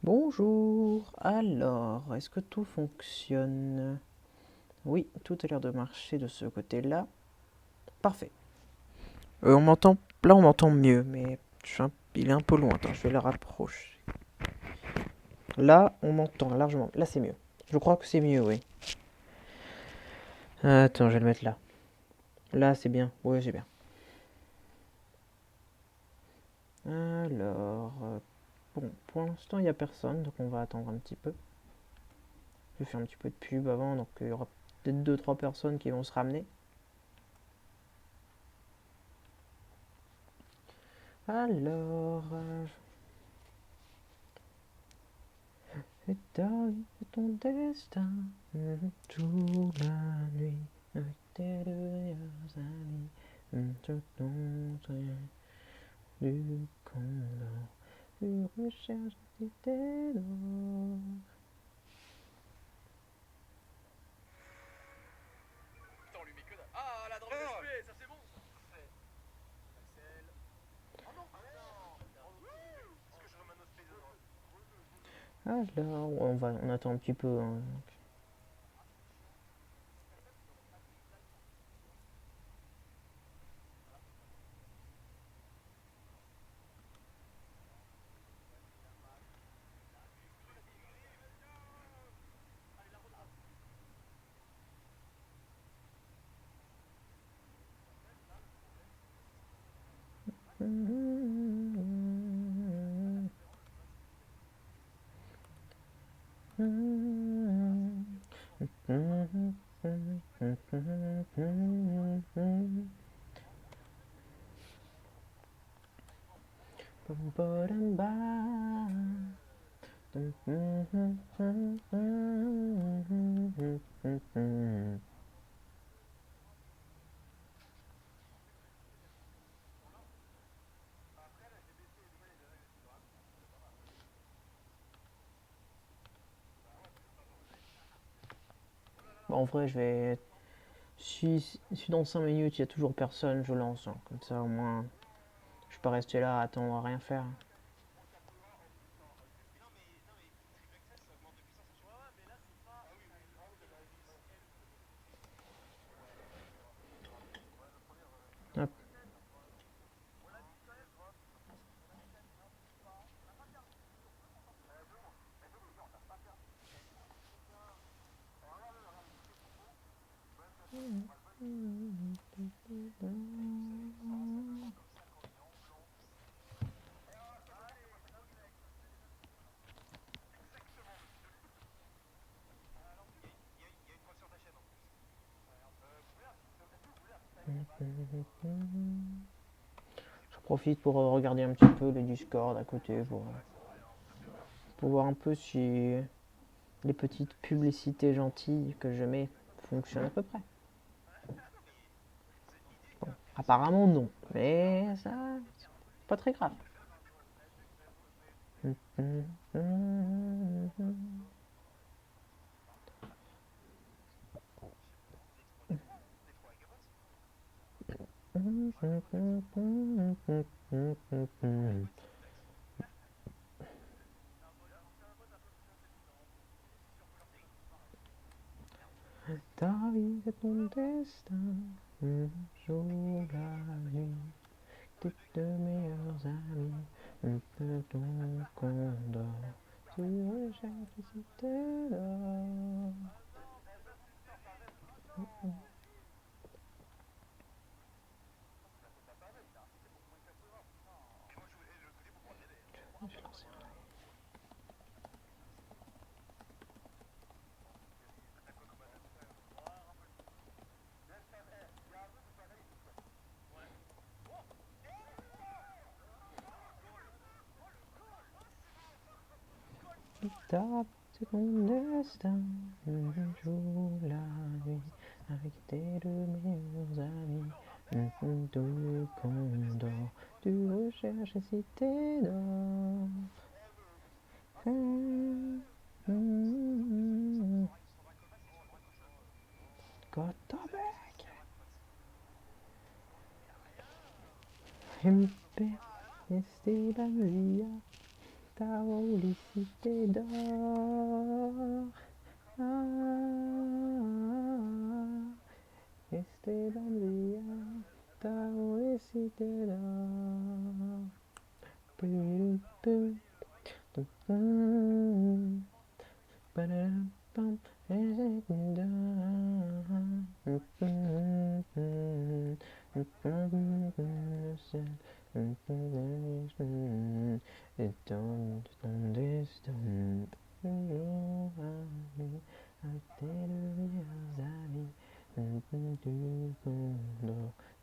Bonjour, alors, est-ce que tout fonctionne? Oui, tout a l'air de marcher de ce côté-là. Parfait. On m'entend, là on m'entend mieux, mais il est un peu loin. Attends, je vais le rapprocher. Là, on m'entend largement. Là, c'est mieux. Je crois que c'est mieux, oui. Attends, je vais le mettre là. Là, c'est bien. Oui, c'est bien. Alors, bon, pour l'instant, il n'y a personne, donc on va attendre un petit peu. Je vais faire un petit peu de pub avant, donc il y aura peut-être deux trois personnes qui vont se ramener. Alors, et t'arrives ton destin toute la nuit avec tes deux meilleurs amis. Te montrer du condor. Tu recherches des idées d'or. Alors, on attend un petit peu, hein. Bon, en vrai, je vais. Si dans 5 minutes il y a toujours personne, je lance, hein. Comme ça, au moins, je peux rester là à attendre à rien faire. Hop. Je profite pour regarder un petit peu le Discord à côté pour voir un peu si les petites publicités gentilles que je mets fonctionnent à peu près. Bon, apparemment non, mais ça, pas très grave. Ta vie c'est ton destin, un jour la nuit, tes deux meilleurs amis, un peu ton condor, tu recherches si t'es là. Je vais lancer un. Ta vie c'est ton destin, un jour la nuit, avec tes deux meilleurs amis, un peu ton condor, tu recherches si t'es là. Cotterbeck. Empe, esti la via, Taolicité d'or. Esteban Villa, Taolicité d'or.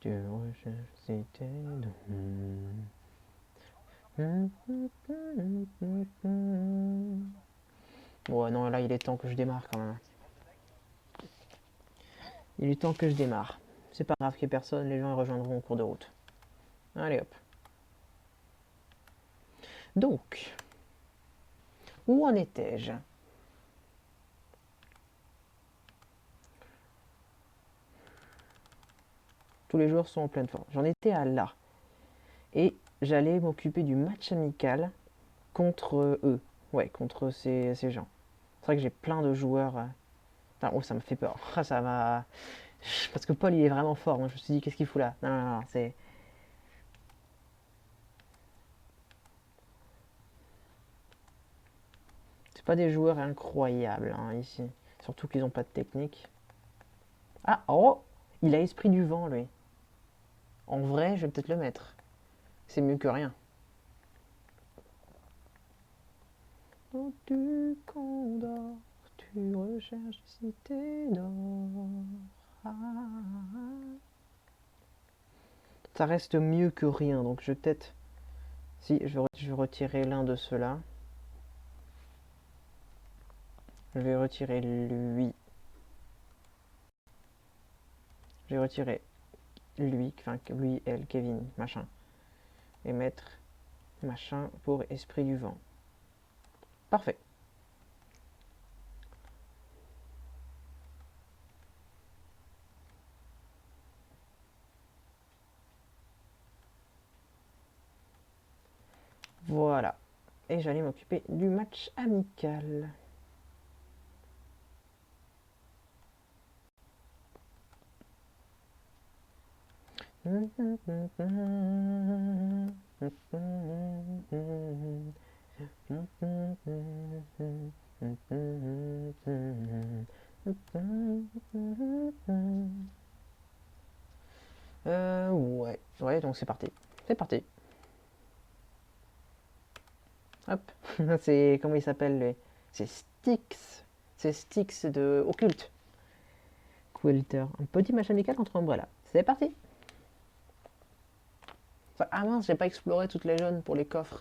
Tu recherches cité Ouais, non, là, il est temps que je démarre quand même. Il est temps que je démarre. C'est pas grave qu'il n'y ait personne, les gens les rejoindront en cours de route. Allez hop. Donc, où en étais-je? Tous les joueurs sont en pleine forme. J'en étais à là. Et j'allais m'occuper du match amical contre eux. Ouais, contre ces gens. C'est vrai que j'ai plein de joueurs. Enfin, oh, ça me fait peur. Ça m'a. Parce que Paul, il est vraiment fort. Moi, je me suis dit, qu'est-ce qu'il fout là? Non, non, non, c'est. C'est pas des joueurs incroyables hein, ici. Surtout qu'ils n'ont pas de technique. Ah, oh! Il a esprit du vent, lui. En vrai, je vais peut-être le mettre. C'est mieux que rien. Oh, tu condors, tu recherches cité d'or. Ah. Ça reste mieux que rien, donc je vais peut-être... Si, je vais retirer l'un de ceux-là. Je vais retirer lui. Je vais retirer lui, enfin lui, elle, Kevin, machin. Et mettre machin pour esprit du vent. Parfait. Voilà. Et j'allais m'occuper du match amical. Ouais. Ouais, donc c'est parti. C'est parti. Hop. C'est... Comment il s'appelle lui? C'est Styx. C'est Styx de Occulte. Quilter. Un petit match amical contre Umbrella. C'est parti. Ah mince, j'ai pas exploré toutes les zones pour les coffres.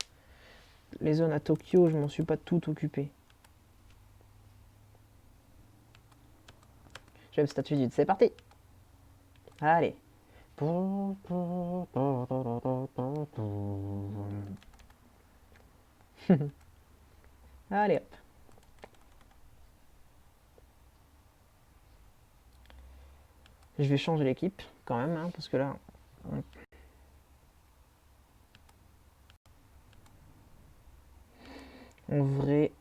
Les zones à Tokyo, je m'en suis pas tout occupé. Je vais me statue vide. C'est parti. Allez. Allez hop. Je vais changer l'équipe quand même, hein, parce que là... En vrai,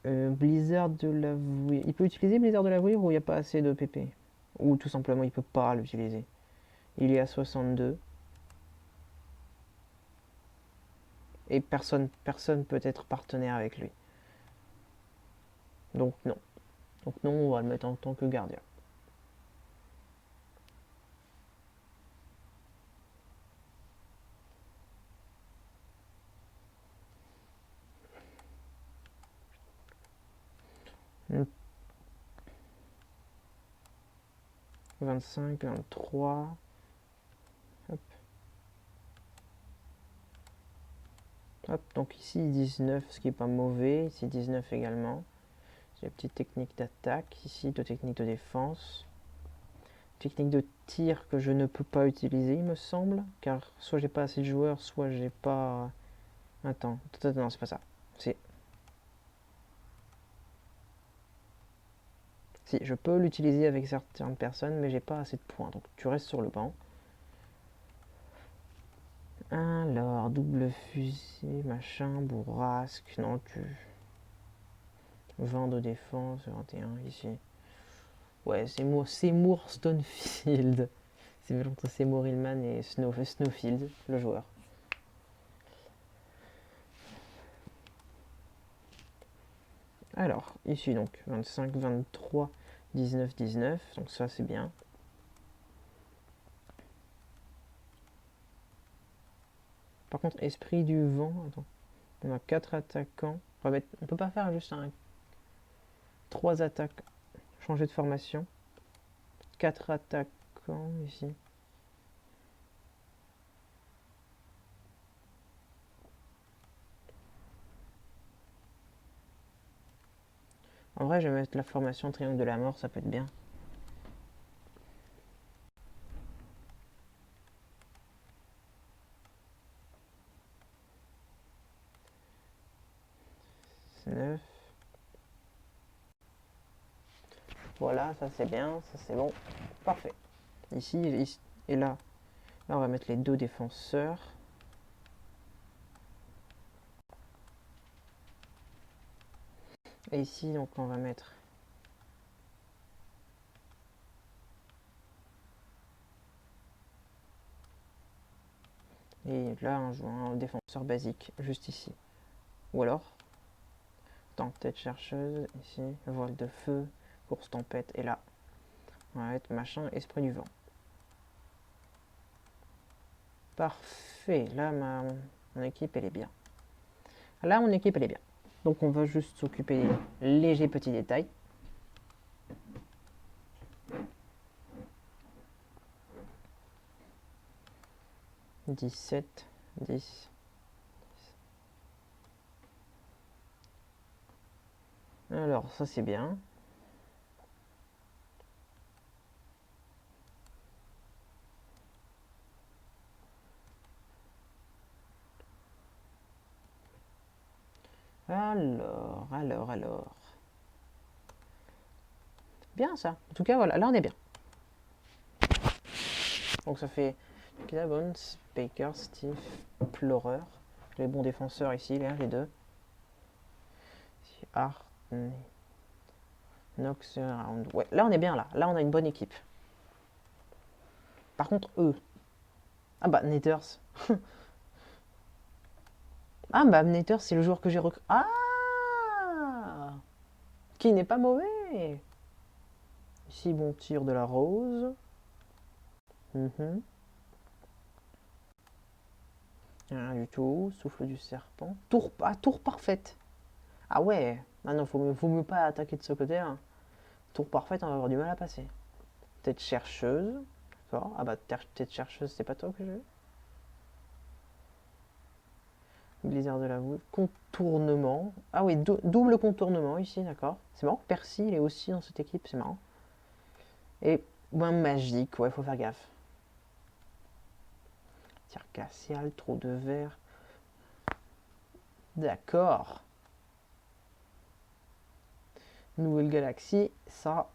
Blizzard de l'avouer. Il peut utiliser Blizzard de l'avouer ou il n'y a pas assez de PP? Ou tout simplement il peut pas l'utiliser. Il est à 62. Et personne peut être partenaire avec lui. Donc non. Donc non, on va le mettre en tant que gardien. Hmm. 25, 23. Hop. Hop, donc ici 19, ce qui est pas mauvais. Ici 19 également. J'ai une petite technique d'attaque. Ici, deux techniques de défense. Technique de tir que je ne peux pas utiliser, il me semble. Car soit j'ai pas assez de joueurs, soit j'ai pas... Attends, non, c'est pas ça. C'est... Si, je peux l'utiliser avec certaines personnes, mais j'ai pas assez de points. Donc tu restes sur le banc. Alors, double fusée, machin, bourrasque, non, tu... 20 de défense, 21 ici. Ouais, Seymour Stonefield. C'est entre Seymour Hillman et Snowfield, le joueur. Alors, ici donc, 25, 23, 19, 19. Donc ça, c'est bien. Par contre, esprit du vent, attends. On a 4 attaquants. On peut pas faire juste 3 attaques. Changer de formation. 4 attaquants ici. En vrai, je vais mettre la formation triangle de la mort, ça peut être bien. C'est 9. Voilà, ça c'est bien, ça c'est bon. Parfait. Ici et là, on va mettre les 2 défenseurs. Et ici, donc, on va mettre... Et là, un défenseur basique, juste ici. Ou alors, tête chercheuse, ici, voile de feu, course tempête, et là, on va mettre machin, esprit du vent. Parfait, là, mon équipe, elle est bien. Là, mon équipe, elle est bien. Donc, on va juste s'occuper des légers petits détails. « 17, 10. » Alors, ça, c'est bien. Alors. Bien, ça. En tout cas, voilà, là, on est bien. Donc, ça fait Bones, Baker, Steve, Plorer. Les bons défenseurs ici, les 2. Art, Nox, Round. Ouais, là, on est bien, là. Là, on a une bonne équipe. Par contre, eux. Ah bah, Nathers. Ah bah, Nathers, c'est le joueur que j'ai recruté. Ah, qui n'est pas mauvais. Ici, bon tir de la rose. Rien du tout. Souffle du serpent. Tour parfaite. Ah ouais. Ah non, faut mieux pas attaquer de ce côté-là. Tour parfaite, on va avoir du mal à passer. Tête chercheuse. D'accord. Ah bah, tête chercheuse, c'est pas toi que j'ai vu. Blizzard de la voûte. Contournement. Ah oui, double contournement ici, d'accord. C'est marrant. Percy, il est aussi dans cette équipe, c'est marrant. Et moins magique, ouais, faut faire gaffe. Tir glacial, trou de verre. D'accord. Nouvelle galaxie, ça.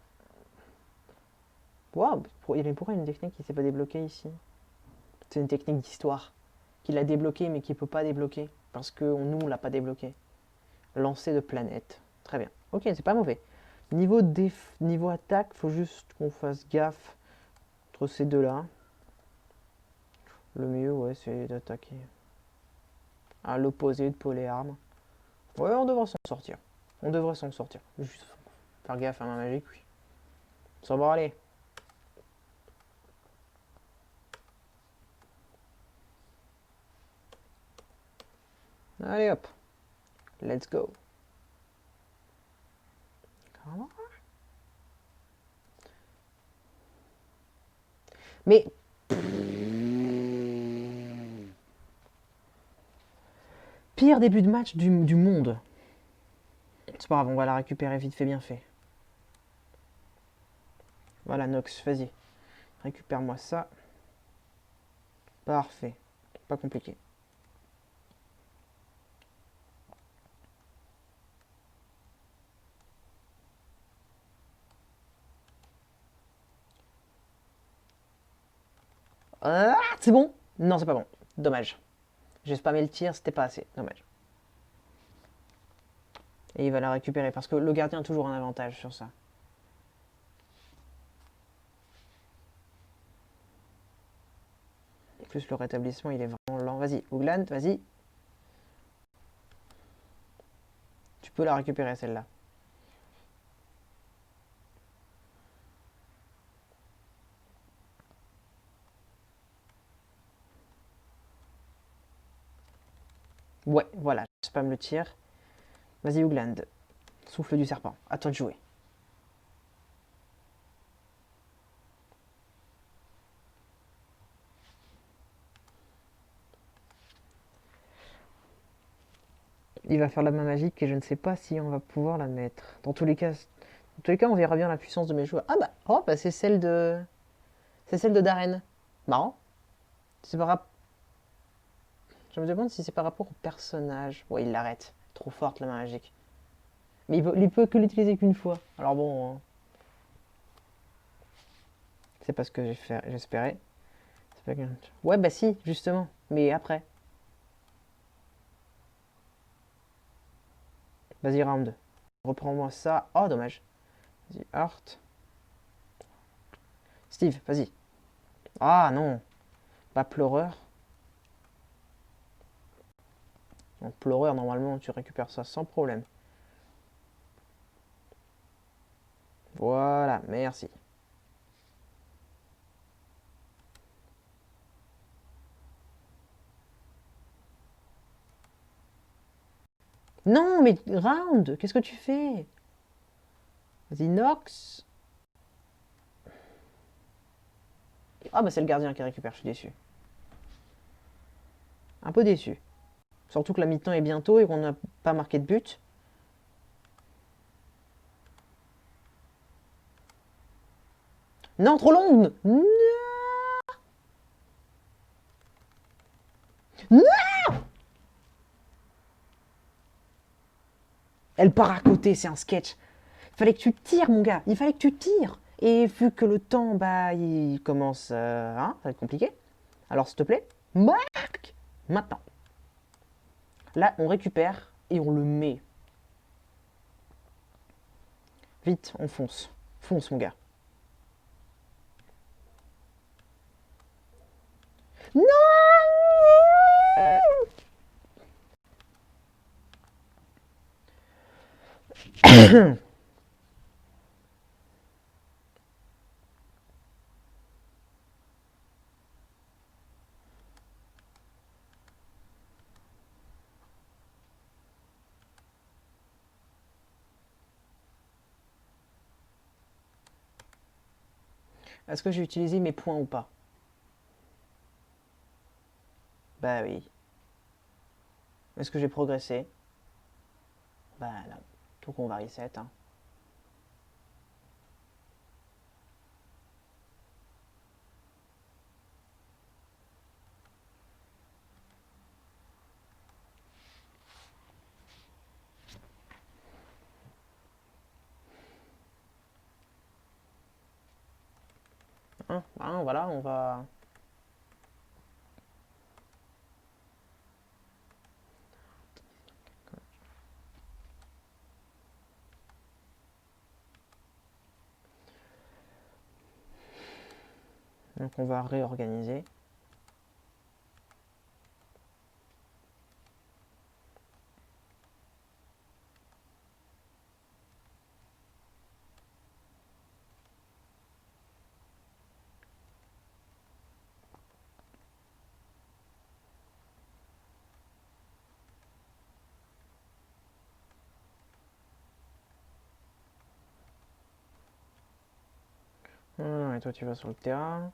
Waouh, il y avait pourquoi une technique qui s'est pas débloquée ici? C'est une technique d'histoire. Qu'il a débloqué mais qui peut pas débloquer. Parce que nous, on l'a pas débloqué. Lancer de planète. Très bien. Ok, c'est pas mauvais. Niveau attaque, faut juste qu'on fasse gaffe entre ces deux-là. Le mieux, ouais, c'est d'attaquer à l'opposé de Poléarme. Ouais, on devrait s'en sortir. On devrait s'en sortir. Juste faire gaffe à ma magique, oui. Ça va aller. Allez hop. Let's go. Mais... Pire début de match du monde. C'est pas grave, on va la récupérer vite fait, bien fait. Voilà, Nox, vas-y. Récupère-moi ça. Parfait. Pas compliqué. Ah, c'est bon? Non, c'est pas bon. Dommage. J'ai spammé le tir, c'était pas assez. Dommage. Et il va la récupérer parce que le gardien a toujours un avantage sur ça. En plus, le rétablissement, il est vraiment lent. Vas-y, Ougland, vas-y. Tu peux la récupérer, celle-là. Ouais, voilà, je spam le tir. Vas-y, Ougland. Souffle du serpent. À toi de jouer. Il va faire la main magique et je ne sais pas si on va pouvoir la mettre. Dans tous les cas, on verra bien la puissance de mes joueurs. Ah bah, oh, bah c'est celle de Darren. Marrant. C'est par rap- Je me demande si c'est par rapport au personnage. Ouais, il l'arrête. Trop forte la main magique. Mais il peut que l'utiliser qu'une fois. Alors bon, c'est pas ce que j'espérais. Ouais, bah si, justement. Mais après. Vas-y, round. Reprends-moi ça. Oh, dommage. Vas-y, Heart. Steve, vas-y. Ah non. Pas pleureur. Donc, pleureur, normalement, tu récupères ça sans problème. Voilà, merci. Non, mais round, qu'est-ce que tu fais? Vas-y, Nox. Ah bah c'est le gardien qui récupère, je suis déçu. Un peu déçu. Surtout que la mi-temps est bientôt et qu'on n'a pas marqué de but. Non, trop longue. Non. Elle part à côté, c'est un sketch. Il fallait que tu tires, mon gars. Il fallait que tu tires. Et vu que le temps, bah, il commence, hein, ça va être compliqué. Alors, s'il te plaît, marque maintenant. Là, on récupère et on le met. Vite, on fonce. Fonce, mon gars. Est-ce que j'ai utilisé mes points ou pas? Bah oui. Est-ce que j'ai progressé? Bah non. Donc on va reset. Hein. Hein, voilà, on va. Donc on va réorganiser. Et toi tu vas sur le terrain.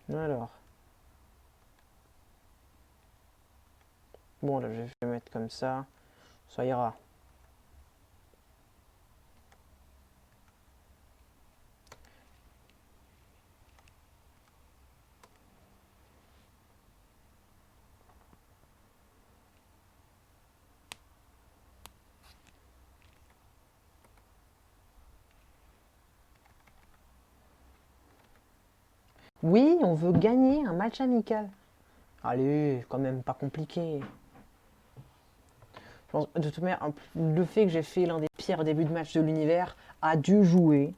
Alors. Bon là je vais mettre comme ça. Ça ira. Oui, on veut gagner un match amical. Allez, quand même pas compliqué. Je pense, de toute manière, le fait que j'ai fait l'un des pires débuts de match de l'univers a dû jouer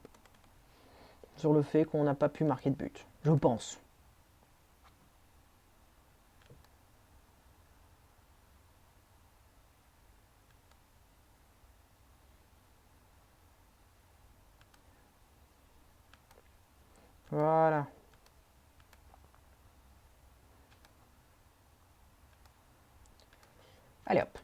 sur le fait qu'on n'a pas pu marquer de but. Je pense. Voilà. Allez hop.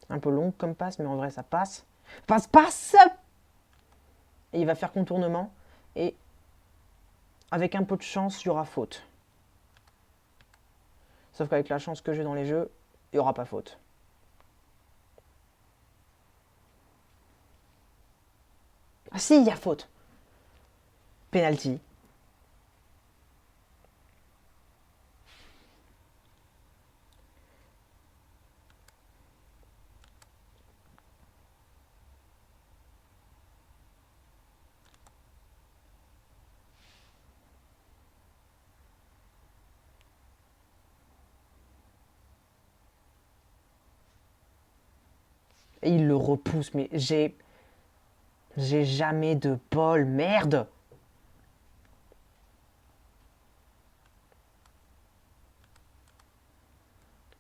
Un peu long comme passe, mais en vrai ça passe. Passe, passe. Et il va faire contournement. Et avec un peu de chance, il y aura faute. Sauf qu'avec la chance que j'ai dans les jeux, il n'y aura pas faute. Ah si, il y a faute. Penalty. Et il le repousse, mais j'ai jamais de bol, merde.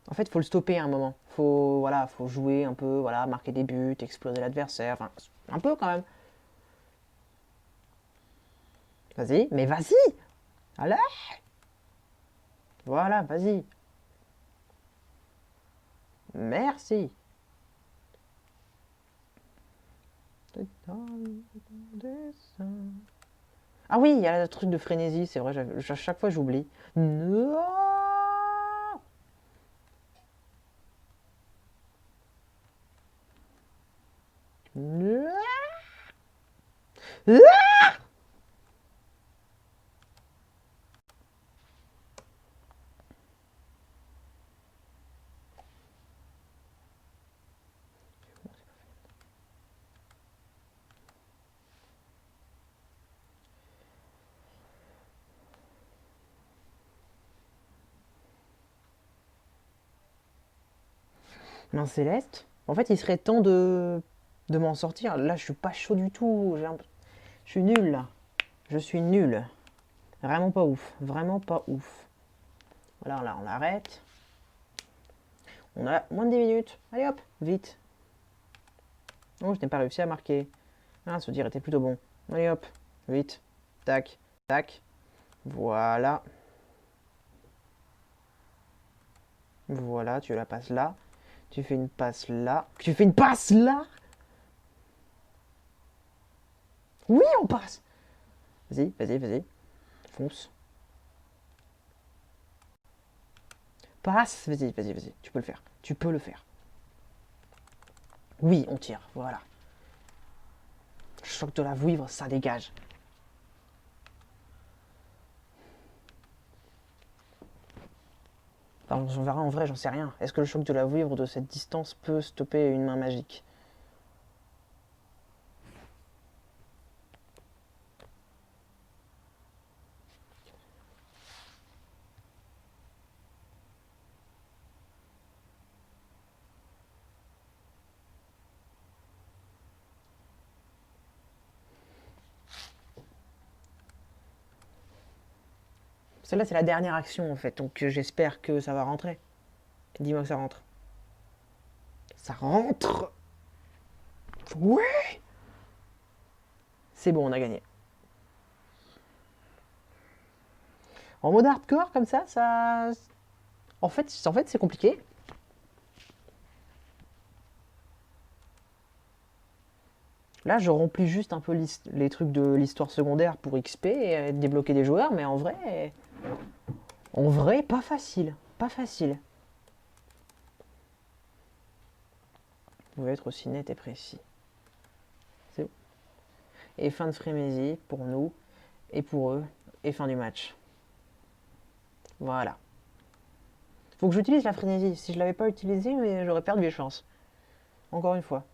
En fait, il faut le stopper à un moment. Faut jouer un peu, voilà, marquer des buts, exploser l'adversaire, enfin, un peu quand même. Vas-y, mais vas-y. Allez. Voilà, vas-y. Merci. Ah oui, il y a le truc de frénésie, c'est vrai, à chaque fois j'oublie. Non. Non. Main céleste. En fait, il serait temps de m'en sortir. Là, je suis pas chaud du tout. Je suis nul là. Je suis nul. Vraiment pas ouf. Vraiment pas ouf. Voilà, là, on arrête. On a moins de 10 minutes. Allez hop, vite. Oh, je n'ai pas réussi à marquer. Ah, ce tir était plutôt bon. Allez hop, vite. Tac, tac. Voilà. Voilà, tu la passes là. Tu fais une passe là. Tu fais une passe là. Oui, on passe. Vas-y, vas-y, vas-y. Fonce. Passe. Vas-y, vas-y, vas-y. Tu peux le faire. Tu peux le faire. Oui, on tire. Voilà. Choc de la vouivre, ça dégage. Alors, on verra en vrai, j'en sais rien. Est-ce que le choc de la vouivre de cette distance peut stopper une main magique? Celle-là, c'est la dernière action en fait, donc j'espère que ça va rentrer. Dis-moi que ça rentre. Ça rentre. Ouais. C'est bon, on a gagné. En mode hardcore, comme ça... En fait c'est compliqué. Là, je remplis juste un peu les trucs de l'histoire secondaire pour XP et débloquer des joueurs, mais en vrai, pas facile. Pas facile. Vous pouvez être aussi net et précis. Et fin de frénésie pour nous et pour eux. Et fin du match. Voilà. Faut que j'utilise la frénésie. Si je l'avais pas utilisée, mais j'aurais perdu les chances. Encore une fois.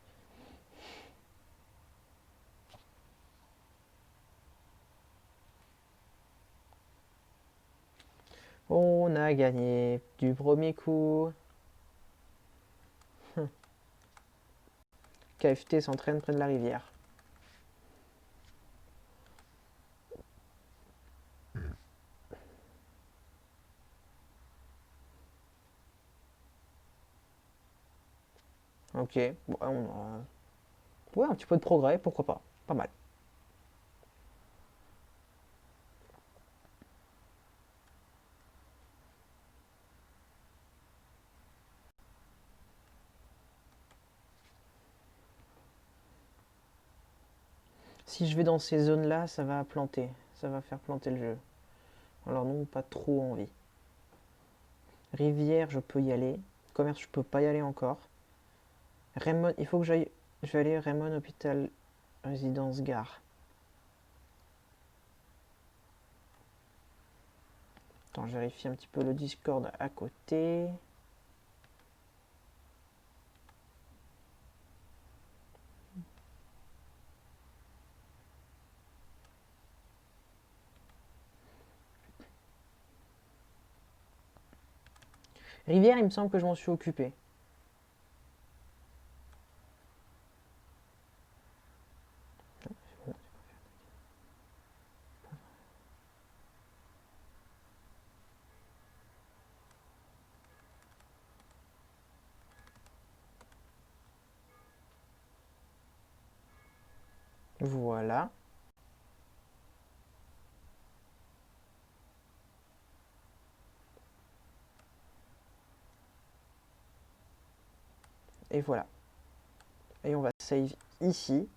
On a gagné du premier coup. KFT s'entraîne près de la rivière. Ok. Bon, on a... Ouais, un petit peu de progrès, pourquoi pas. Pas mal. Si je vais dans ces zones-là, ça va planter. Ça va faire planter le jeu. Alors non, pas trop envie. Rivière, je peux y aller. Commerce, je peux pas y aller encore. Raymond, il faut que j'aille... Je vais aller Raymond Hôpital Résidence Gare. Attends, je vérifie un petit peu le Discord à côté. Rivière, il me semble que je m'en suis occupé. Voilà. Et voilà. Et on va save ici.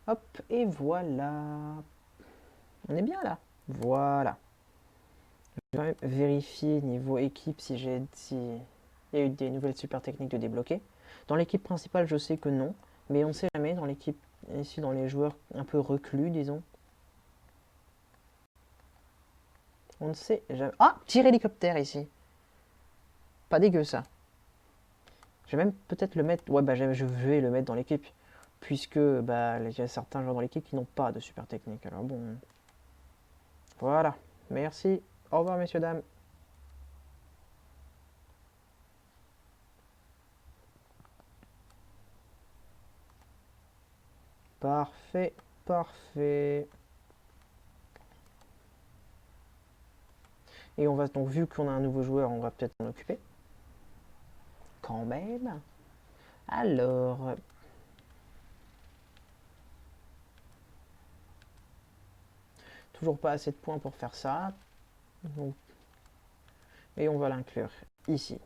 Hop, et voilà. On est bien là. Voilà. Je vais vérifier niveau équipe si il y a eu des nouvelles super techniques de débloquer. Dans l'équipe principale, je sais que non. Mais on ne sait jamais dans l'équipe, ici dans les joueurs un peu reclus, disons. On ne sait jamais. Ah, tir hélicoptère ici. Pas dégueu ça. Je vais même peut-être le mettre. Ouais, bah je vais le mettre dans l'équipe. Puisque bah, il y a certains joueurs dans l'équipe qui n'ont pas de super technique. Alors bon. Voilà. Merci. Au revoir, messieurs, dames. Parfait. Parfait. Et on va donc, vu qu'on a un nouveau joueur, on va peut-être s'en occuper. Quand même. Alors. Toujours pas assez de points pour faire ça. Donc, et on va l'inclure ici.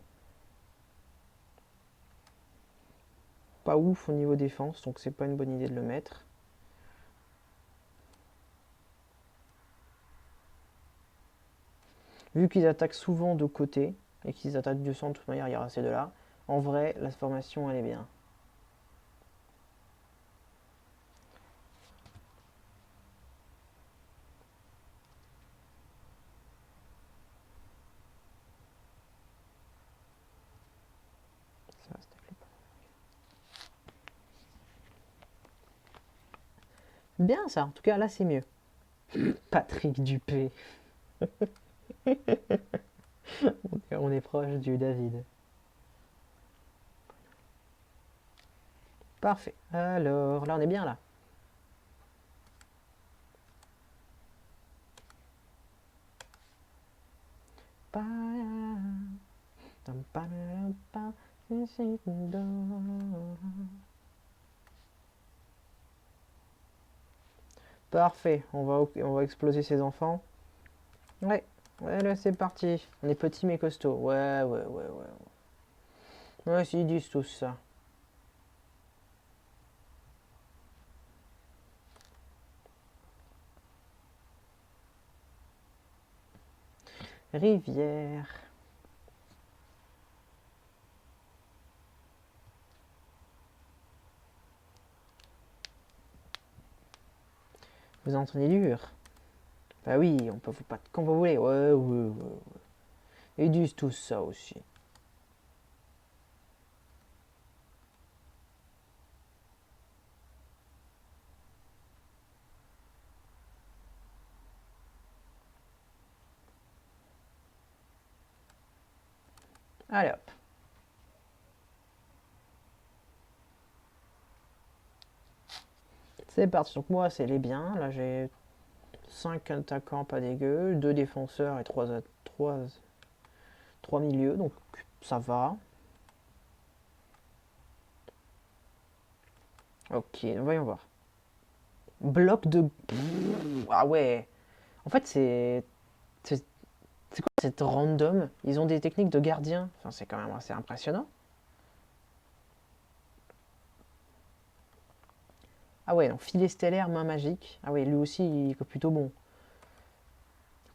Pas ouf au niveau défense, donc c'est pas une bonne idée de le mettre. Vu qu'ils attaquent souvent de côté, et qu'ils attaquent du centre, de toute manière il y aura ces deux-là. En vrai, la formation elle est bien. Ça va, bien ça, en tout cas là c'est mieux. Patrick Dupé. On est proche du David. Parfait. Alors, là on est bien là. Parfait, on va exploser ces enfants. Ouais, ouais, là c'est parti. On est petits mais costauds. Ouais, ouais, ouais, ouais. Ouais, ils disent tous ça. Rivière. Vous entendez dur? Bah oui, on peut vous battre quand vous voulez. Ouais, ouais, ouais. Ils disent tout ça aussi. Allez hop. C'est parti. Donc moi, c'est les biens. Là, j'ai 5 attaquants pas dégueu, 2 défenseurs et 3 milieux. Donc ça va. Ok, voyons voir. Bloc de... Ah ouais. En fait, c'est quoi cette random? Ils ont des techniques de gardien. Enfin, c'est quand même assez impressionnant. Ah ouais, donc filet stellaire, main magique. Ah ouais, lui aussi, il est plutôt bon.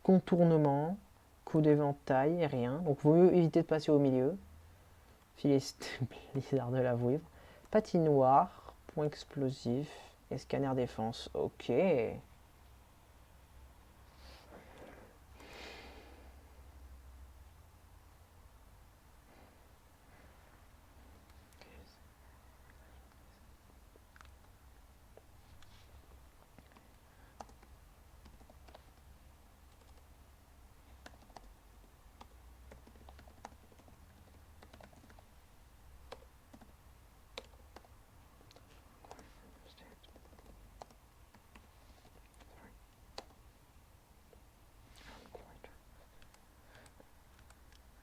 Contournement, coup d'éventail, rien. Donc, vaut mieux éviter de passer au milieu. Filet blizzard de la vouivre. Patinoire, point explosif et scanner défense. Ok.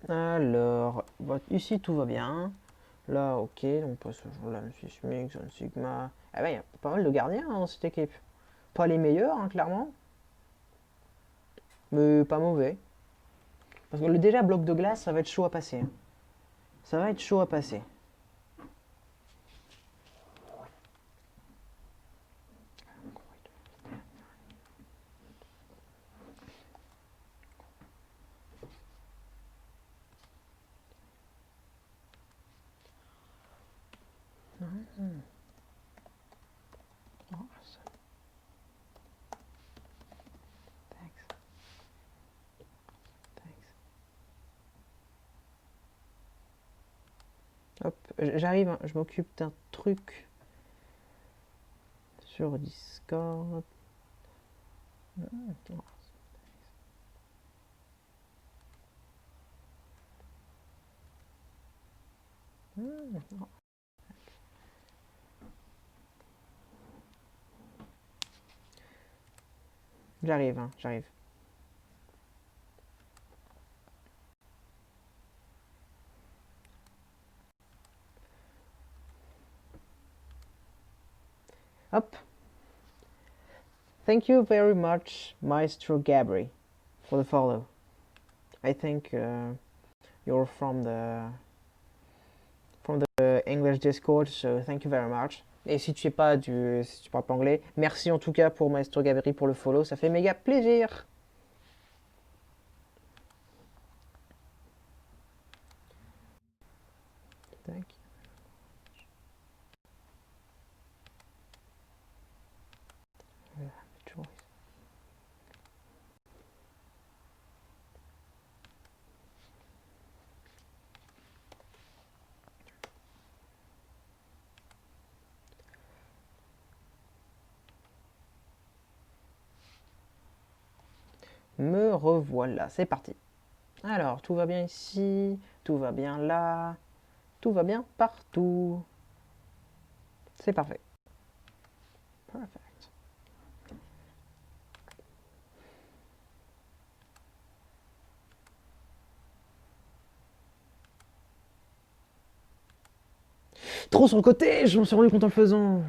Alors, ici tout va bien. Là, ok, donc pas ce jour là, Sismic, Zone Sigma. Ah ouais, il y a pas mal de gardiens dans cette équipe. Pas les meilleurs, hein, clairement, mais pas mauvais. Parce que le déjà bloc de glace, ça va être chaud à passer, hein. Ça va être chaud à passer. Hop, j'arrive, hein, je m'occupe d'un truc sur Discord. J'arrive, hein, j'arrive. Hop. Thank you very much, Maestro Gabri, for the follow. I think you're from the English Discord, so thank you very much. Et si tu si tu parles pas anglais, merci en tout cas pour Maestro Gabri pour le follow, ça fait méga plaisir. Thank you. Me revoilà, c'est parti. Alors, tout va bien ici, tout va bien là, tout va bien partout. C'est parfait. Perfect. Trop sur le côté, je m'en suis rendu compte en le faisant.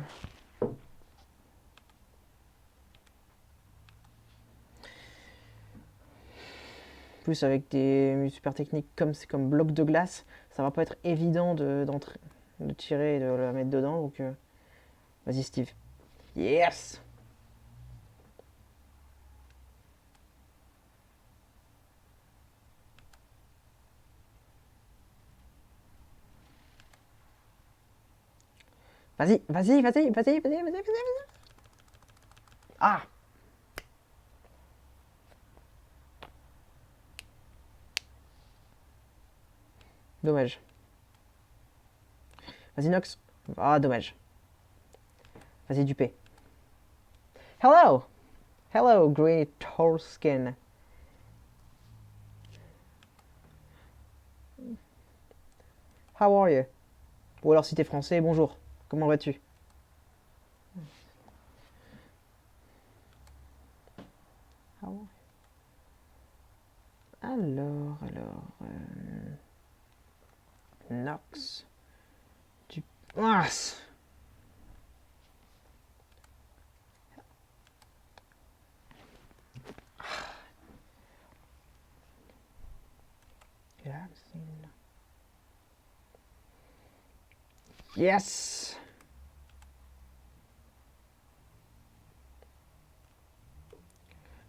Plus avec des super techniques comme bloc de glace, ça va pas être évident de tirer et de la mettre dedans. Donc, vas-y, Steve. Yes! Vas-y, vas-y, vas-y, vas-y, vas-y, vas-y, vas-y. Ah! Dommage. Vas-y, Nox. Ah, dommage. Vas-y, Dupé. Hello! Hello, Green Torskin. How are you? Ou alors si t'es français, bonjour. Comment vas-tu? Alors... Nox. Du... Ah, yes!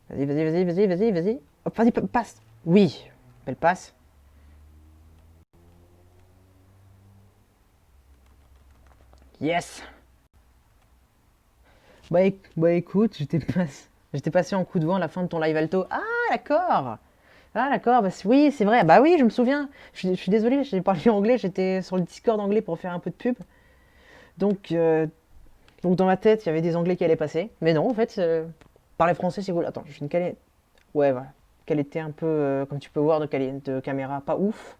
Vas-y, vas-y, vas-y, vas-y, vas-y, vas-y. Hop, vas-y, passe. Oui, belle passe. Yes! Bah écoute, j'étais passé en coup de vent à la fin de ton live alto. Ah, d'accord! Ah, d'accord, bah, oui, c'est vrai. Bah oui, je me souviens. Je suis désolé, j'ai parlé anglais, j'étais sur le Discord anglais pour faire un peu de pub. Donc, euh, donc dans ma tête, il y avait des anglais qui allaient passer. Mais non, en fait, parler français, c'est cool. Attends, j'ai une qualité. Ouais, voilà. Qualité un peu, comme tu peux voir, de caméra, pas ouf.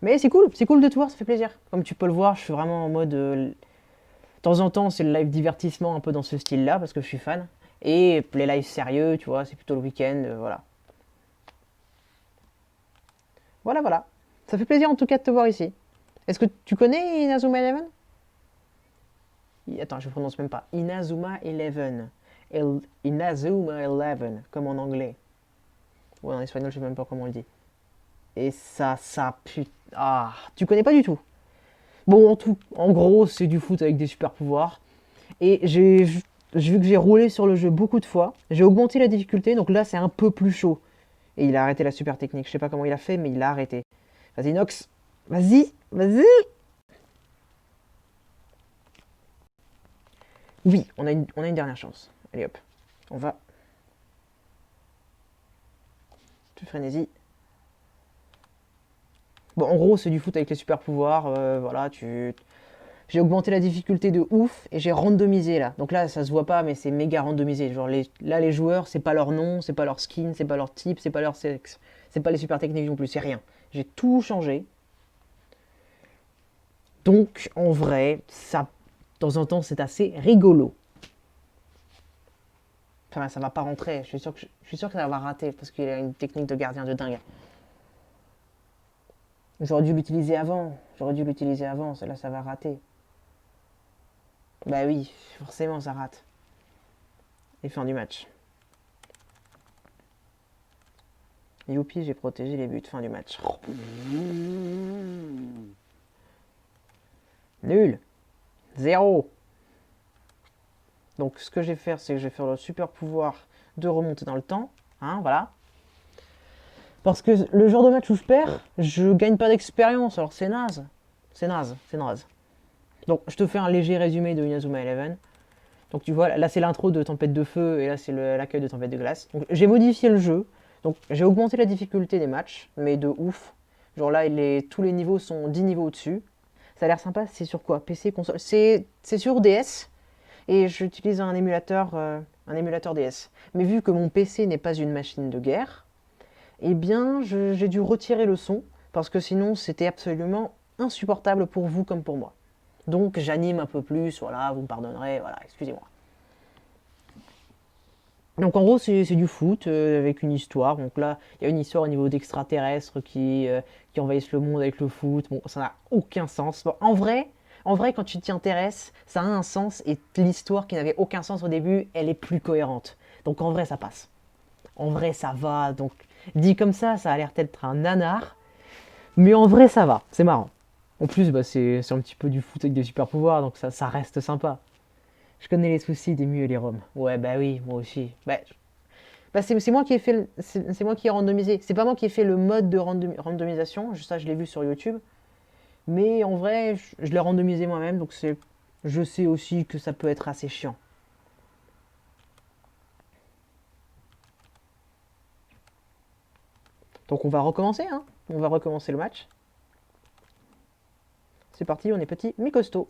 Mais c'est cool de te voir, ça fait plaisir. Comme tu peux le voir, je suis vraiment en mode. De temps en temps, c'est le live divertissement un peu dans ce style-là, parce que je suis fan. Et les lives sérieux, tu vois, c'est plutôt le week-end, voilà. Voilà, voilà. Ça fait plaisir en tout cas de te voir ici. Est-ce que tu connais Inazuma Eleven? Attends, je prononce même pas. Inazuma Eleven. Inazuma Eleven, comme en anglais. Ouais, en espagnol, je sais même pas comment on le dit. Et ça, putain. Ah, tu connais pas du tout. Bon, en gros, c'est du foot avec des super pouvoirs. Et j'ai vu que j'ai roulé sur le jeu beaucoup de fois. J'ai augmenté la difficulté, donc là, c'est un peu plus chaud. Et il a arrêté la super technique. Je sais pas comment il a fait, mais il a arrêté. Vas-y, Nox. Vas-y, vas-y. Oui, on a une dernière chance. Allez hop, on va. Tu frénésie. Bon, en gros, c'est du foot avec les super pouvoirs. Voilà, j'ai augmenté la difficulté de ouf et j'ai randomisé là. Donc là, ça se voit pas, mais c'est méga randomisé. Genre là, les joueurs, c'est pas leur nom, c'est pas leur skin, c'est pas leur type, c'est pas leur sexe, c'est pas les super techniques non plus, c'est rien. J'ai tout changé. Donc, en vrai, ça, de temps en temps, c'est assez rigolo. Enfin, ça va pas rentrer. Je suis sûr que ça va rater parce qu'il a une technique de gardien de dingue. J'aurais dû l'utiliser avant. J'aurais dû l'utiliser avant. Là, ça va rater. Bah oui, forcément, ça rate. Et fin du match. Youpi, j'ai protégé les buts. Fin du match. Nul. Zéro. Donc, ce que je vais faire, c'est que je vais faire le super pouvoir de remonter dans le temps. Hein, voilà. Parce que le genre de match où je perds, je gagne pas d'expérience. Alors, c'est naze. C'est naze. C'est naze. Donc, je te fais un léger résumé de Inazuma Eleven. Donc tu vois, là c'est l'intro de Tempête de Feu et là c'est l'accueil de Tempête de Glace. Donc j'ai modifié le jeu, donc j'ai augmenté la difficulté des matchs, mais de ouf. Genre là, tous les niveaux sont 10 niveaux au-dessus. Ça a l'air sympa, c'est sur quoi? PC, console? C'est sur DS et j'utilise un émulateur DS. Mais vu que mon PC n'est pas une machine de guerre, eh bien j'ai dû retirer le son parce que sinon c'était absolument insupportable pour vous comme pour moi. Donc j'anime un peu plus, voilà, vous me pardonnerez, voilà, excusez-moi. Donc en gros c'est du foot avec une histoire. Donc là il y a une histoire au niveau d'extraterrestres qui envahissent le monde avec le foot. Bon ça n'a aucun sens. Bon, en vrai quand tu t'y intéresses ça a un sens et l'histoire qui n'avait aucun sens au début elle est plus cohérente. Donc en vrai ça passe. En vrai ça va. Donc dit comme ça a l'air d'être un nanar. Mais en vrai ça va, c'est marrant. En plus bah, c'est un petit peu du foot avec des super pouvoirs donc ça reste sympa. Je connais les soucis des mu et les roms. Ouais, bah oui, moi aussi. Bah, c'est moi qui ai fait, c'est moi qui ai randomisé. C'est pas moi qui ai fait le mode de randomisation. Ça, je l'ai vu sur YouTube. Mais en vrai, je l'ai randomisé moi-même, donc je sais aussi que ça peut être assez chiant. Donc on va recommencer, hein. On va recommencer le match. C'est parti, on est petit mais costaud.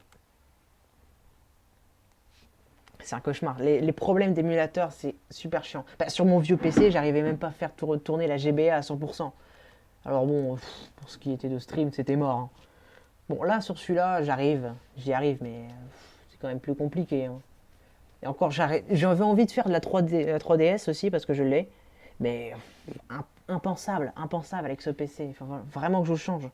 C'est un cauchemar. Les problèmes d'émulateur, c'est super chiant. Bah, sur mon vieux PC, j'arrivais même pas à faire tourner la GBA à 100%. Alors bon, pour ce qui était de stream, c'était mort, hein. Bon, là, sur celui-là, j'y arrive, mais c'est quand même plus compliqué, hein. Et encore, j'avais envie de faire de la 3DS aussi, parce que je l'ai. Mais impensable avec ce PC. Enfin, vraiment que je change.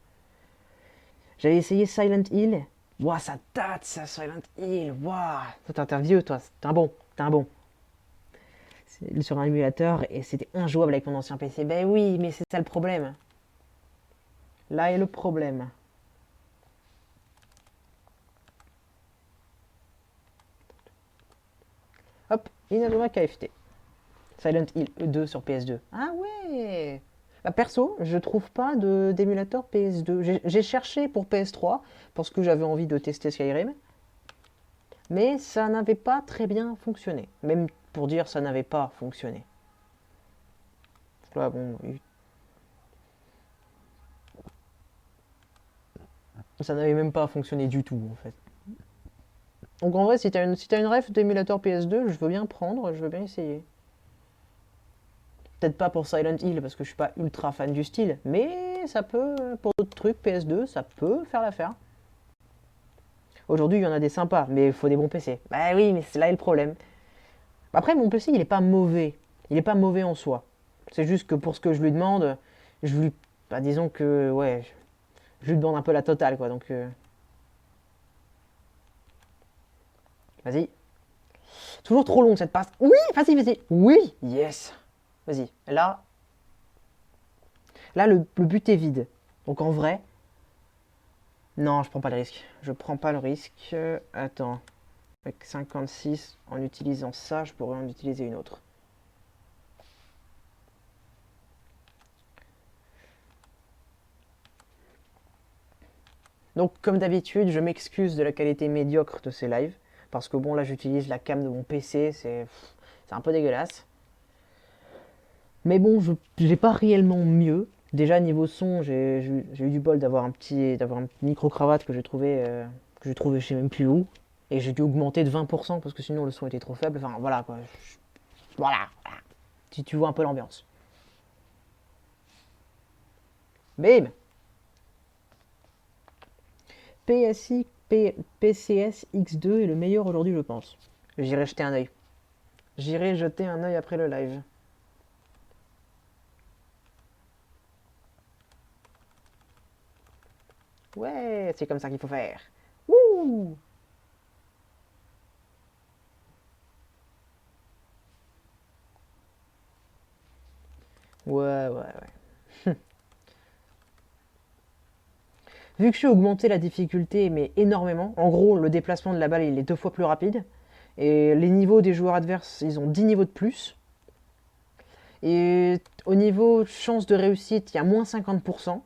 J'avais essayé Silent Hill. Ouah, ça date, ça, Silent Hill. Ouah, toi, t'es un vieux, toi. T'es un bon. Sur un émulateur, et c'était injouable avec mon ancien PC. Ben oui, mais c'est ça le problème. Là est le problème. Hop, Inazuma KFT. Silent Hill E2 sur PS2. Ah ouais. Bah, perso, je trouve pas d'émulateur PS2. J'ai cherché pour PS3 parce que j'avais envie de tester Skyrim, mais ça n'avait pas très bien fonctionné. Même pour dire ça n'avait pas fonctionné. Là, bon, ça n'avait même pas fonctionné du tout en fait. Donc en vrai, si t'as une ref d'émulateur PS2, je veux bien prendre, je veux bien essayer. Peut-être pas pour Silent Hill parce que je suis pas ultra fan du style, mais ça peut, pour d'autres trucs PS2, ça peut faire l'affaire. Aujourd'hui, il y en a des sympas, mais il faut des bons PC. Bah oui, mais c'est là le problème. Après, mon PC, il est pas mauvais. Il est pas mauvais en soi. C'est juste que pour ce que je lui demande, je lui. Bah, disons que, ouais, je lui demande un peu la totale, quoi. Donc, vas-y. Toujours trop long cette passe. Oui, vas-y. Oui, yes. Vas-y. Là, le but est vide. Donc en vrai, non, je prends pas le risque. Je prends pas le risque. Attends. Avec 56, en utilisant ça, je pourrais en utiliser une autre. Donc, comme d'habitude, je m'excuse de la qualité médiocre de ces lives. Parce que bon, là, j'utilise la cam de mon PC, c'est un peu dégueulasse. Mais bon, je j'ai pas réellement mieux. Déjà, niveau son, j'ai eu du bol d'avoir un micro-cravate que j'ai trouvé je sais même plus où. Et j'ai dû augmenter de 20% parce que sinon le son était trop faible. Enfin, voilà quoi. Voilà. Si tu vois un peu l'ambiance. Bim! PCS X2 est le meilleur aujourd'hui, je pense. J'irai jeter un œil. J'irai jeter un œil après le live. Ouais, c'est comme ça qu'il faut faire. Wouh! Ouais. Vu que je suis augmenté la difficulté, mais énormément, en gros, le déplacement de la balle, il est 2 fois plus rapide. Et les niveaux des joueurs adverses, ils ont 10 niveaux de plus. Et au niveau chance de réussite, il y a moins 50%.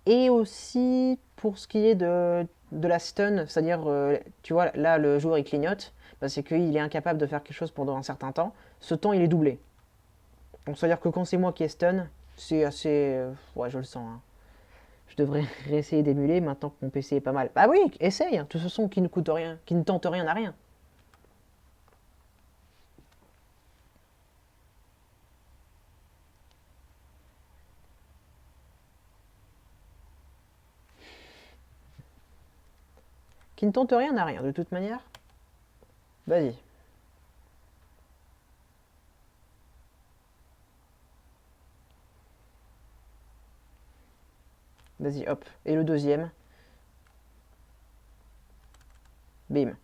Et aussi, pour ce qui est de la stun, c'est-à-dire, tu vois, là, le joueur, il clignote, bah, c'est qu'il est incapable de faire quelque chose pendant un certain temps. Ce temps, il est doublé. Donc, c'est-à-dire que quand c'est moi qui est stun, c'est assez... ouais, je le sens, hein. Je devrais réessayer d'émuler maintenant que mon PC est pas mal. Bah oui, essaye, hein. De toute façon, qui ne coûte rien, qui ne tente rien n'a rien. Qui ne tente rien n'a rien, de toute manière. Vas-y. Vas-y, hop. Et le deuxième. Bim.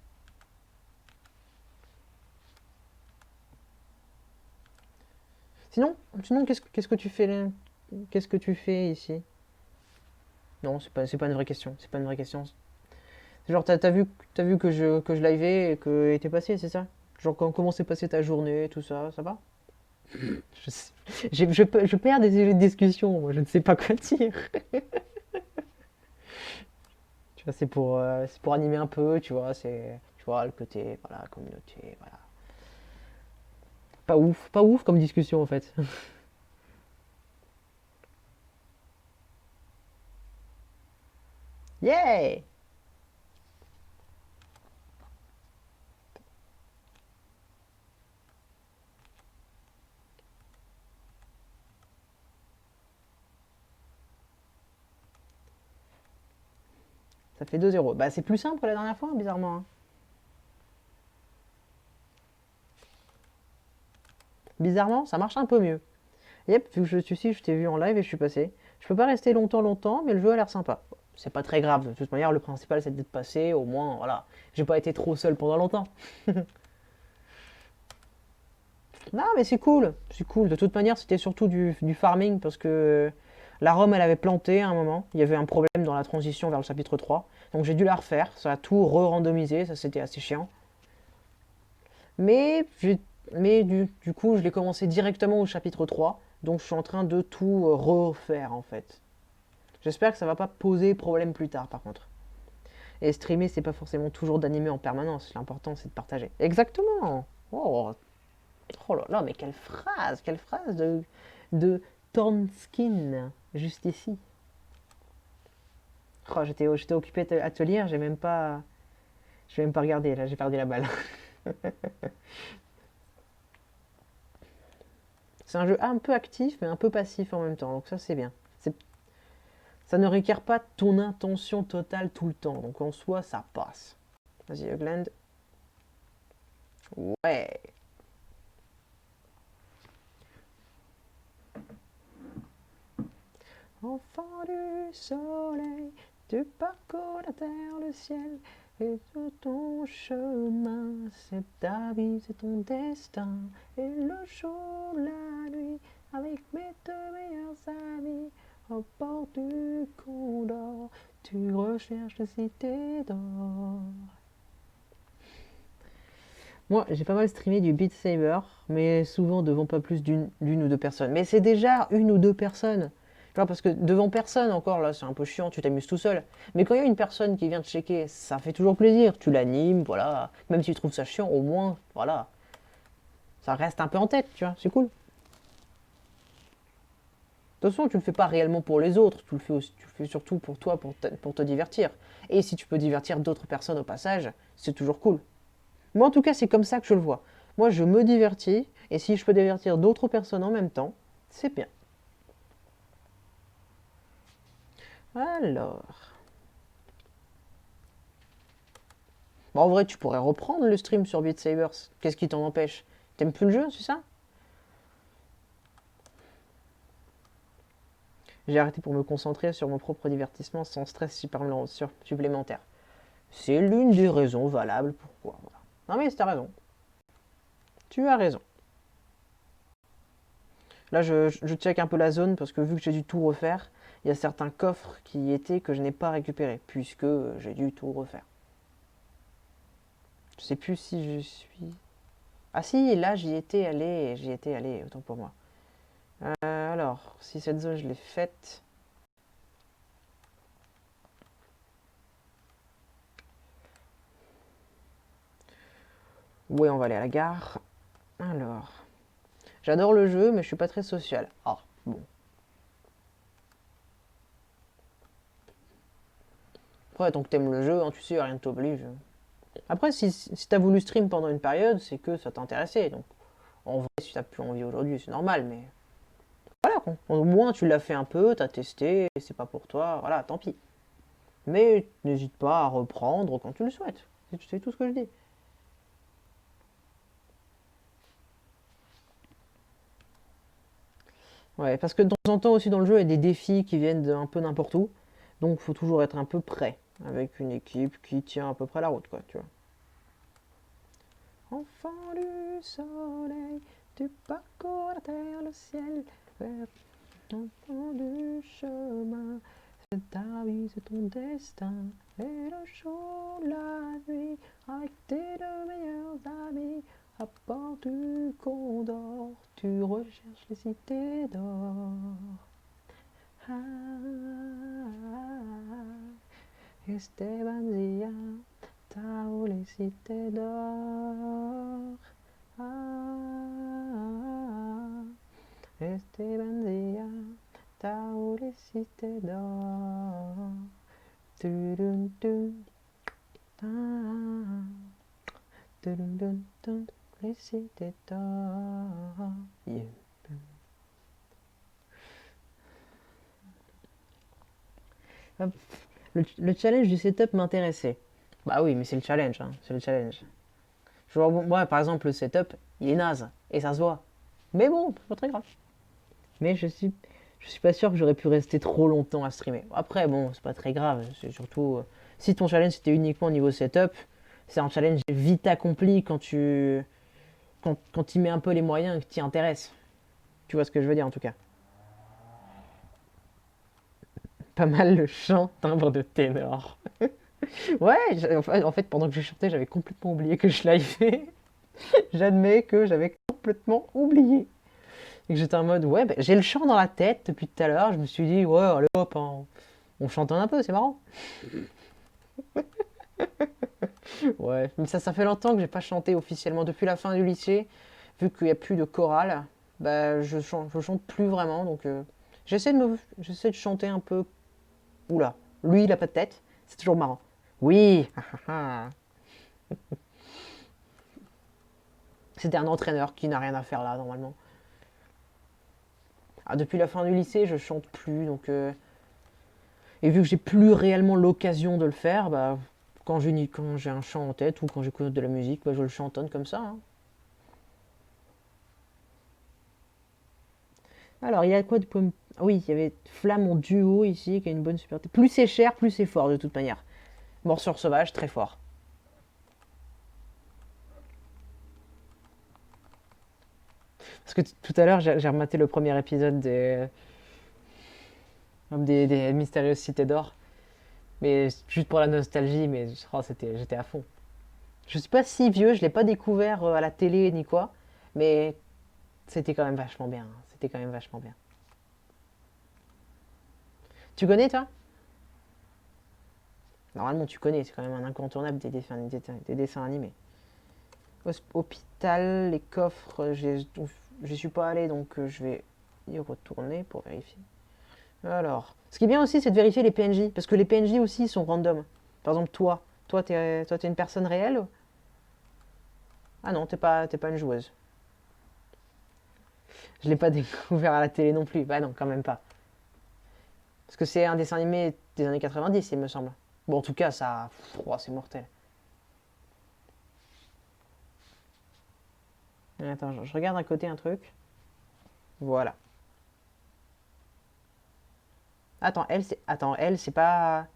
Sinon qu'est-ce que tu fais là? Qu'est-ce que tu fais ici? Non, c'est pas une vraie question. C'est pas une vraie question. Genre, t'as vu que je livais et que était passé, c'est ça? Genre, comment s'est passée ta journée, tout ça, ça va? je, sais- je perds des discussions, moi, je ne sais pas quoi dire. Tu vois, c'est pour animer un peu, tu vois, tu vois, le côté, voilà, communauté, voilà. Pas ouf comme discussion en fait. Yeah! Ça fait 2-0. Bah, c'est plus simple que la dernière fois, bizarrement, hein. Bizarrement, ça marche un peu mieux. Yep, vu que je t'ai vu en live et je suis passé. Je peux pas rester longtemps, mais le jeu a l'air sympa. C'est pas très grave, de toute manière, le principal c'est d'être passé, au moins, voilà. J'ai pas été trop seul pendant longtemps. Non, mais c'est cool. De toute manière, c'était surtout du farming parce que la Rome, elle avait planté à un moment. Il y avait un problème dans la transition vers le chapitre 3. Donc j'ai dû la refaire. Ça a tout re-randomisé. Ça, c'était assez chiant. Mais, du coup, je l'ai commencé directement au chapitre 3. Donc je suis en train de tout refaire en fait. J'espère que ça va pas poser problème plus tard par contre. Et streamer, c'est pas forcément toujours d'animer en permanence. L'important, c'est de partager. Exactement. Oh, oh là là, mais quelle phrase de Tornskin, juste ici. Oh, j'étais occupé à te lire, j'ai même pas regardé, là, j'ai perdu la balle. C'est un jeu un peu actif, mais un peu passif en même temps, donc ça c'est bien. Ça ne requiert pas ton intention totale tout le temps, donc en soi, ça passe. Vas-y, Hugland. Ouais. Enfant du soleil, tu parcours la terre, le ciel, et tout ton chemin, c'est ta vie, c'est ton destin. Et le jour, la nuit, avec mes deux meilleurs amis, au bord du Condor, tu recherches la cité d'or. Moi, j'ai pas mal streamé du Beat Saber, mais souvent devant pas plus d'une ou deux personnes. Mais c'est déjà une ou deux personnes. Tu vois, parce que devant personne encore, là, c'est un peu chiant, tu t'amuses tout seul. Mais quand il y a une personne qui vient te checker, ça fait toujours plaisir. Tu l'animes, voilà. Même si tu trouves ça chiant, au moins, voilà. Ça reste un peu en tête, tu vois, c'est cool. De toute façon, tu le fais pas réellement pour les autres, tu le fais surtout pour toi, pour te divertir. Et si tu peux divertir d'autres personnes au passage, c'est toujours cool. Moi, en tout cas, c'est comme ça que je le vois. Moi, je me divertis, et si je peux divertir d'autres personnes en même temps, c'est bien. Alors. Bon, en vrai, tu pourrais reprendre le stream sur Beat Sabers. Qu'est-ce qui t'en empêche? T'aimes plus le jeu, c'est ça? J'ai arrêté pour me concentrer sur mon propre divertissement sans stress supplémentaire. C'est l'une des raisons valables pourquoi. Voilà. Non mais t'as raison. Tu as raison. Là, je check un peu la zone parce que vu que j'ai dû tout refaire, il y a certains coffres qui y étaient que je n'ai pas récupérés puisque j'ai dû tout refaire. Je sais plus si je suis. Ah si, là j'y étais allé, autant pour moi. Alors, si cette zone je l'ai faite. Ouais, on va aller à la gare. Alors. J'adore le jeu, mais je suis pas très social. Ah, bon. Après, tant que t'aimes le jeu, hein, tu sais, rien ne t'oblige. Après, si t'as voulu stream pendant une période, c'est que ça t'intéressait. Donc, en vrai, si t'as plus envie aujourd'hui, c'est normal, mais voilà, quoi. Au moins, tu l'as fait un peu, t'as testé, et c'est pas pour toi, voilà, tant pis. Mais n'hésite pas à reprendre quand tu le souhaites. C'est tout ce que je dis. Ouais, parce que de temps en temps aussi dans le jeu, il y a des défis qui viennent d'un peu n'importe où. Donc, faut toujours être un peu prêt, avec une équipe qui tient à peu près la route, quoi, tu vois. Enfant du soleil, tu parcours la terre, le ciel, vers enfant du chemin. C'est ta vie, c'est ton destin. Et le jour, la nuit, avec tes deux meilleurs amis, à bord du Condor, tu recherches les cités d'or. Ah, Esteban Zia, Tao les cités d'or. Ah, Esteban Zia, Tao les cités d'or. Tudun, dun, ta, tudun, dun, dun, félicitez-toi. Yeah. Hop. Le challenge du setup m'intéressait. Bah oui, mais c'est le challenge, hein, c'est le challenge. Genre, moi, par exemple, le setup, il est naze, et ça se voit. Mais bon, c'est pas très grave. Mais je suis pas sûr que j'aurais pu rester trop longtemps à streamer. Après, bon, c'est pas très grave. C'est surtout, si ton challenge c'était uniquement au niveau setup, c'est un challenge vite accompli quand tu mets un peu les moyens et que tu t'y intéresses. Tu vois ce que je veux dire en tout cas. Pas mal le chant timbre de ténor. Ouais, en fait, pendant que je chantais, j'avais complètement oublié que je l'avais. J'admets que j'avais complètement oublié. Et que j'étais en mode, ouais, bah, j'ai le chant dans la tête depuis tout à l'heure. Je me suis dit, ouais, allez hop, hein, on chantonne un peu, c'est marrant. Ouais, mais ça fait longtemps que j'ai pas chanté officiellement. Depuis la fin du lycée, vu qu'il n'y a plus de chorale, bah, je chante plus vraiment. Donc, j'essaie de chanter un peu. Oula, lui, il a pas de tête. C'est toujours marrant. Oui, c'était un entraîneur qui n'a rien à faire là, normalement. Ah, depuis la fin du lycée, je chante plus. Donc, et vu que j'ai plus réellement l'occasion de le faire, bah, quand j'ai un chant en tête ou quand j'écoute de la musique, bah, je le chantonne comme ça, hein. Alors, il y a quoi de pomme. Oui, il y avait Flamme en duo ici, qui a une bonne supériorité. Plus c'est cher, plus c'est fort de toute manière. Morsure sauvage, très fort. Parce que tout à l'heure, j'ai rematé le premier épisode des Mystérieuses Cités d'Or. Mais juste pour la nostalgie, mais oh, j'étais à fond. Je suis pas si vieux, je l'ai pas découvert à la télé ni quoi. Mais c'était quand même vachement bien, hein. C'était quand même vachement bien. Tu connais, toi? Normalement, tu connais, c'est quand même un incontournable des dessins animés. Hôpital, les coffres, j'y suis pas allé, donc je vais y retourner pour vérifier. Alors, ce qui est bien aussi, c'est de vérifier les PNJ, parce que les PNJ aussi sont random. Par exemple, t'es une personne réelle. Ah non, t'es pas une joueuse. Je l'ai pas découvert à la télé non plus. Bah non, quand même pas. Parce que c'est un dessin animé des années 90, il me semble. Bon, en tout cas, ça, oh, c'est mortel. Attends, je regarde à côté un truc. Voilà. Attends, elle, c'est pas.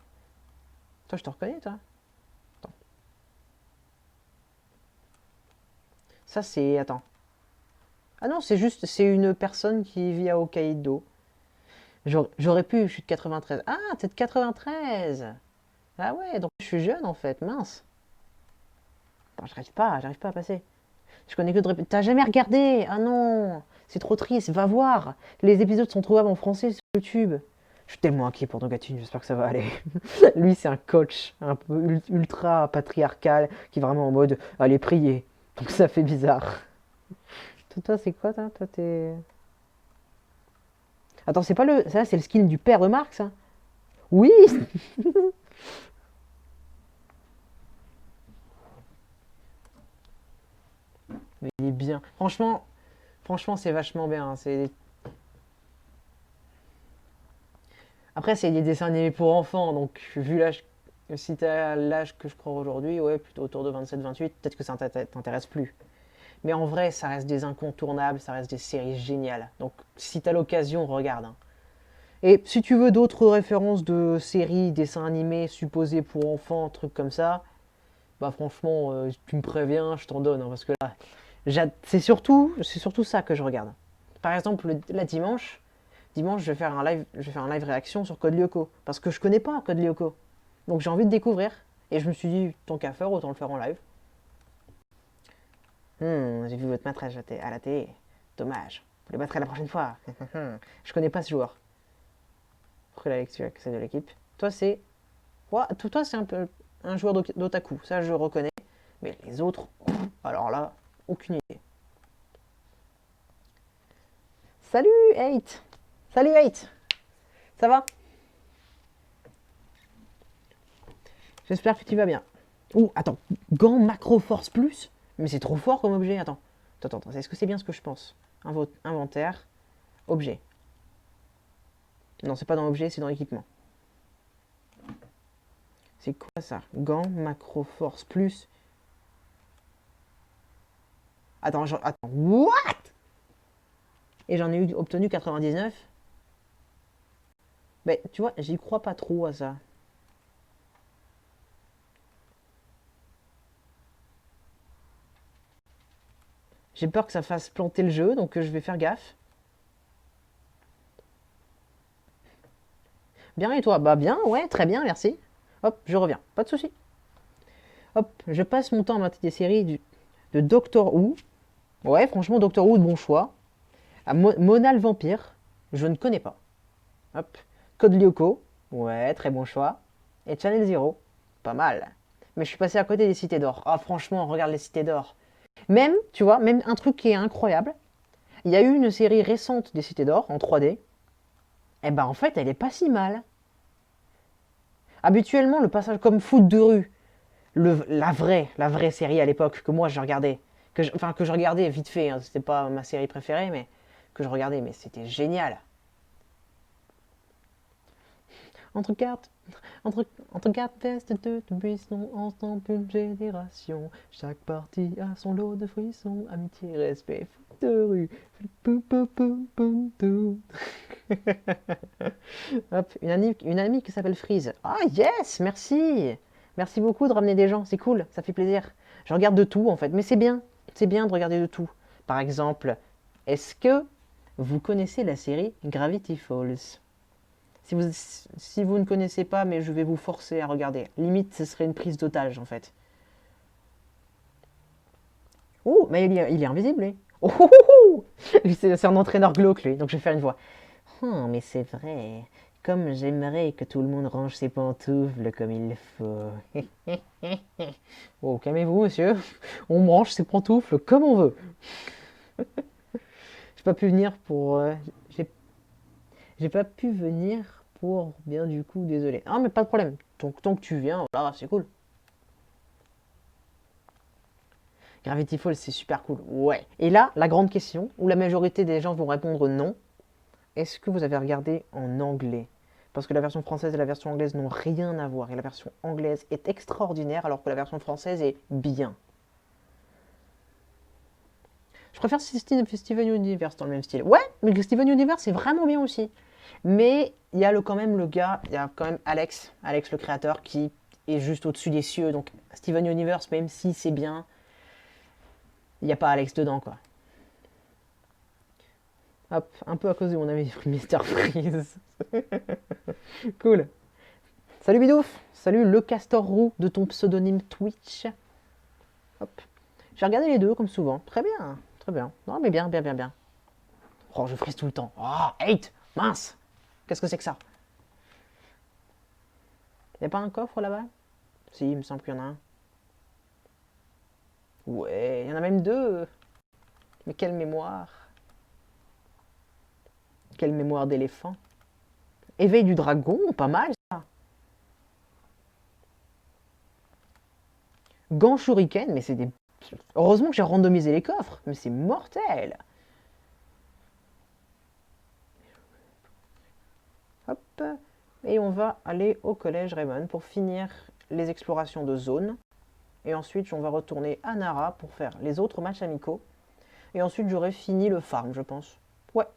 Toi, je te reconnais, toi. Attends. Ça, c'est. Attends. Ah non, c'est une personne qui vit à Hokkaido. J'aurais pu, je suis de 93. Ah, t'es de 93. Ah ouais, donc je suis jeune en fait, mince. Attends, j'arrive pas à passer. Je connais que de T'as jamais regardé? Ah non, c'est trop triste, va voir. Les épisodes sont trouvables en français sur YouTube. Je suis tellement inquiet pour Nogatune, j'espère que ça va aller. Lui, c'est un coach un peu ultra patriarcal qui est vraiment en mode allez prier. Donc ça fait bizarre. Toi, c'est quoi, toi? Toi, t'es. Attends, c'est pas le. Ça, c'est le skin du père de Marc, ça? Oui. Mais il est bien. Franchement, c'est vachement bien, hein. Après, c'est des dessins animés pour enfants, donc vu l'âge, si t'as l'âge que je crois aujourd'hui, ouais, plutôt autour de 27-28, peut-être que ça t'intéresse plus. Mais en vrai, ça reste des incontournables, ça reste des séries géniales. Donc, si t'as l'occasion, regarde, hein. Et si tu veux d'autres références de séries, dessins animés supposés pour enfants, trucs comme ça, bah franchement, tu me préviens, je t'en donne, hein, parce que là, c'est surtout ça que je regarde. Par exemple, dimanche, je vais faire un live réaction sur Code Lyoko, parce que je connais pas Code Lyoko. Donc j'ai envie de découvrir, et je me suis dit, tant qu'à faire, autant le faire en live. J'ai vu votre match à la télé. Dommage. Vous le battrez la prochaine fois. Je connais pas ce joueur. Après la lecture, c'est de l'équipe. Toi, c'est. Toi, c'est un peu un joueur d'otaku. Ça, je reconnais. Mais les autres, alors là, aucune idée. Salut, Hate. Salut, Hate. Ça va? J'espère que tu vas bien. Ouh, attends, gant macro force plus? Mais c'est trop fort comme objet, attends. Attends, est-ce que c'est bien ce que je pense? Inventaire, objet. Non, c'est pas dans objet, c'est dans équipement. C'est quoi ça? Gant macro force plus. Attends, what? Et j'en ai obtenu 99? Mais tu vois, j'y crois pas trop à ça. J'ai peur que ça fasse planter le jeu, donc je vais faire gaffe. Bien, et toi? Bah bien, ouais, très bien, merci. Hop, je reviens, pas de souci. Hop, je passe mon temps à mater des séries de Doctor Who. Ouais, franchement, Doctor Who, de bon choix. À Mona le vampire, je ne connais pas. Hop, Code Lyoko, ouais, très bon choix. Et Channel Zero, pas mal. Mais je suis passé à côté des Cités d'Or. Ah, franchement, regarde les Cités d'Or. Même, tu vois, même un truc qui est incroyable, il y a eu une série récente des Cités d'Or en 3D. Et ben en fait, elle est pas si mal. Habituellement, le passage comme foot de rue, la vraie série à l'époque que moi je regardais, que je regardais vite fait, hein, c'était pas ma série préférée, mais que je regardais, mais c'était génial. Entre quatre, entre quatre tests de buissons, ensemble une génération. Chaque partie a son lot de frissons, amitié, respect, foot de rue. Hop, une amie qui s'appelle Freeze. Ah yes, merci. Merci beaucoup de ramener des gens, c'est cool, ça fait plaisir. Je regarde de tout en fait, mais c'est bien de regarder de tout. Par exemple, est-ce que vous connaissez la série Gravity Falls? Si vous ne connaissez pas, mais je vais vous forcer à regarder. Limite, ce serait une prise d'otage en fait. Oh, mais il est invisible lui. Oh, oh, oh, oh. C'est un entraîneur glauque lui, donc je vais faire une voix. Oh, mais c'est vrai. Comme j'aimerais que tout le monde range ses pantoufles comme il faut. Oh, calmez-vous, monsieur. On range ses pantoufles comme on veut. J'ai pas pu venir pour. J'ai pas pu venir pour. Bien, du coup, désolé. Ah, mais pas de problème. Tant que tu viens, voilà, c'est cool. Gravity Falls, c'est super cool. Ouais. Et là, la grande question, où la majorité des gens vont répondre non, est-ce que vous avez regardé en anglais? Parce que la version française et la version anglaise n'ont rien à voir. Et la version anglaise est extraordinaire alors que la version française est bien. Je préfère Steven Universe dans le même style. Ouais, mais Steven Universe c'est vraiment bien aussi. Mais il y a quand même le gars, il y a quand même Alex le créateur qui est juste au-dessus des cieux. Donc Steven Universe, même si c'est bien, il n'y a pas Alex dedans quoi. Hop, un peu à cause de mon ami Mr. Freeze. Cool. Salut Bidouf, salut le castor roux de ton pseudonyme Twitch. Hop. J'ai regardé les deux comme souvent. Très bien, très bien. Non mais bien, bien, bien, bien. Oh, je frise tout le temps. Ah, oh, hate, mince. Qu'est-ce que c'est que ça? Y'a pas un coffre là-bas? Si, il me semble qu'il y en a un. Ouais, il y en a même deux. Mais quelle mémoire. Quelle mémoire d'éléphant. Éveil du dragon, pas mal ça. Gant shuriken, mais c'est des... Heureusement que j'ai randomisé les coffres, mais c'est mortel. Hop. Et on va aller au collège Raymond pour finir les explorations de zone. Et ensuite, on va retourner à Nara pour faire les autres matchs amicaux. Et ensuite, j'aurai fini le farm, je pense. Ouais.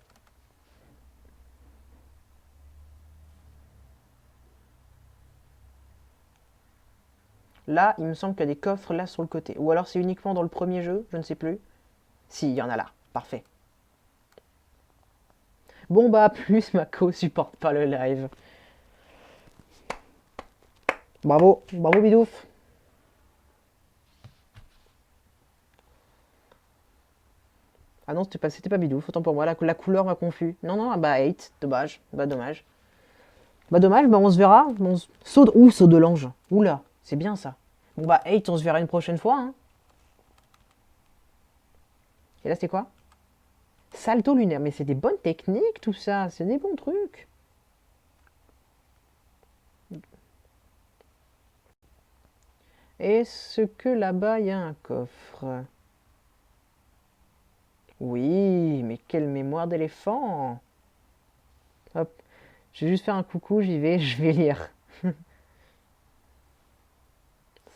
Là, il me semble qu'il y a des coffres là sur le côté. Ou alors c'est uniquement dans le premier jeu, je ne sais plus. Si, il y en a là. Parfait. Bon bah, plus Mako supporte pas le live. Bravo, bravo Bidouf. Ah non, c'était pas Bidouf, autant pour moi, la couleur m'a confus. Non, non, bah 8, dommage, bah dommage. Bah dommage, bah on se verra. Saut de l'ange. Oula, c'est bien ça. Bon bah 8, on se verra une prochaine fois. Hein. Et là, c'est quoi? Salto lunaire, mais c'est des bonnes techniques tout ça, c'est des bons trucs. Est-ce que là-bas, il y a un coffre? Oui, mais quelle mémoire d'éléphant! Hop, je vais juste faire un coucou, j'y vais, je vais lire.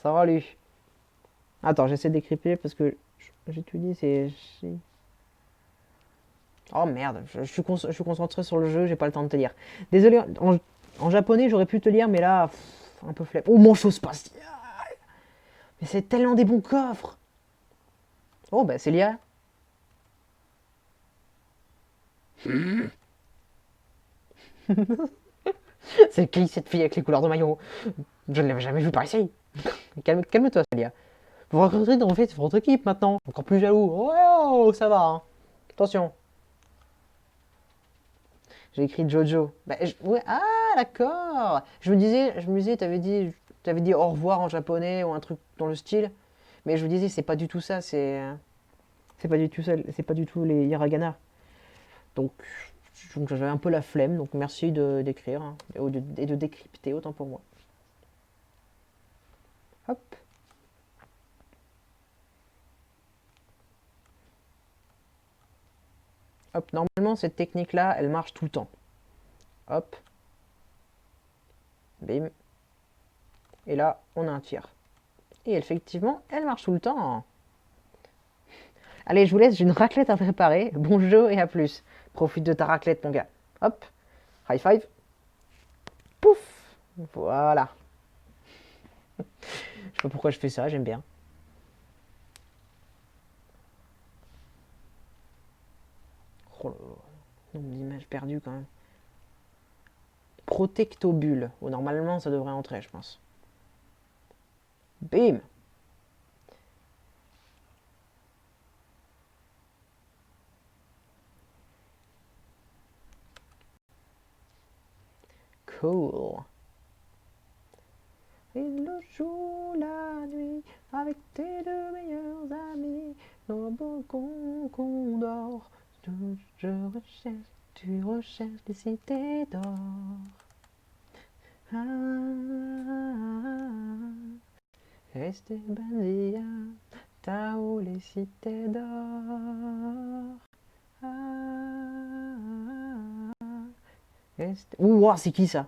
Salut! Attends, j'essaie de décrypter parce que j'utilise c'est... Oh merde, je suis concentré sur le jeu, j'ai pas le temps de te lire. Désolé, en japonais j'aurais pu te lire, mais là, un peu flemme. Oh, manchot spatial! Mais c'est tellement des bons coffres! Oh, bah c'est l'IA. C'est qui cette fille avec les couleurs de maillot? Je ne l'avais jamais vue par ici. Calme-toi, Célia. Vous recrutez en fait votre équipe maintenant. Encore plus jaloux. Oh, oh, ça va. Hein. Attention. J'ai écrit Jojo. Bah, ouais, ah, d'accord. Je me disais, t'avais dit au revoir en japonais ou un truc dans le style. Mais je me disais, c'est pas du tout ça. C'est pas du tout ça. C'est pas du tout les hiragana. Donc, j'avais un peu la flemme. Donc, merci de d'écrire hein, et de décrypter autant pour moi. Hop. Hop. Normalement, cette technique-là, elle marche tout le temps. Hop. Bim. Et là, on a un tir. Et effectivement, elle marche tout le temps. Allez, je vous laisse, j'ai une raclette à préparer. Bon jeu et à plus. Profite de ta raclette, mon gars. Hop, high five. Pouf. Voilà. Je sais pas pourquoi je fais ça, j'aime bien. Oh là là. Nombre d'images perdues quand même. Protectobule. Oh, normalement, ça devrait entrer, je pense. Bim. Cool. Il le joue la nuit avec tes deux meilleurs amis. Nos beaux qu'on dort. Je recherche, tu recherches les cités d'or. Ah, Estebandia, Tao les cités d'or. Ouah, c'est qui ça?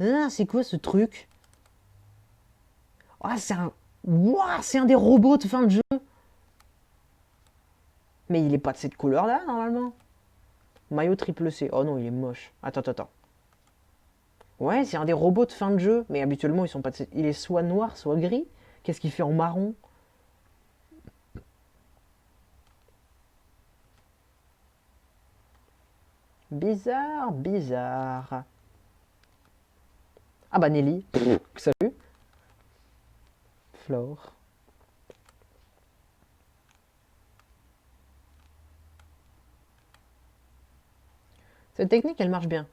Ah, c'est quoi ce truc? Ah, c'est un. Ouah, c'est un des robots de fin de jeu. Mais il est pas de cette couleur-là, normalement. Maillot triple C. Oh non, il est moche. Attends, attends, attends. Ouais, c'est un des robots de fin de jeu. Mais habituellement, ils sont pas de cette... Il est soit noir, soit gris. Qu'est-ce qu'il fait en marron? Bizarre, bizarre. Ah bah Nelly. Salut. Flore. Cette technique, elle marche bien.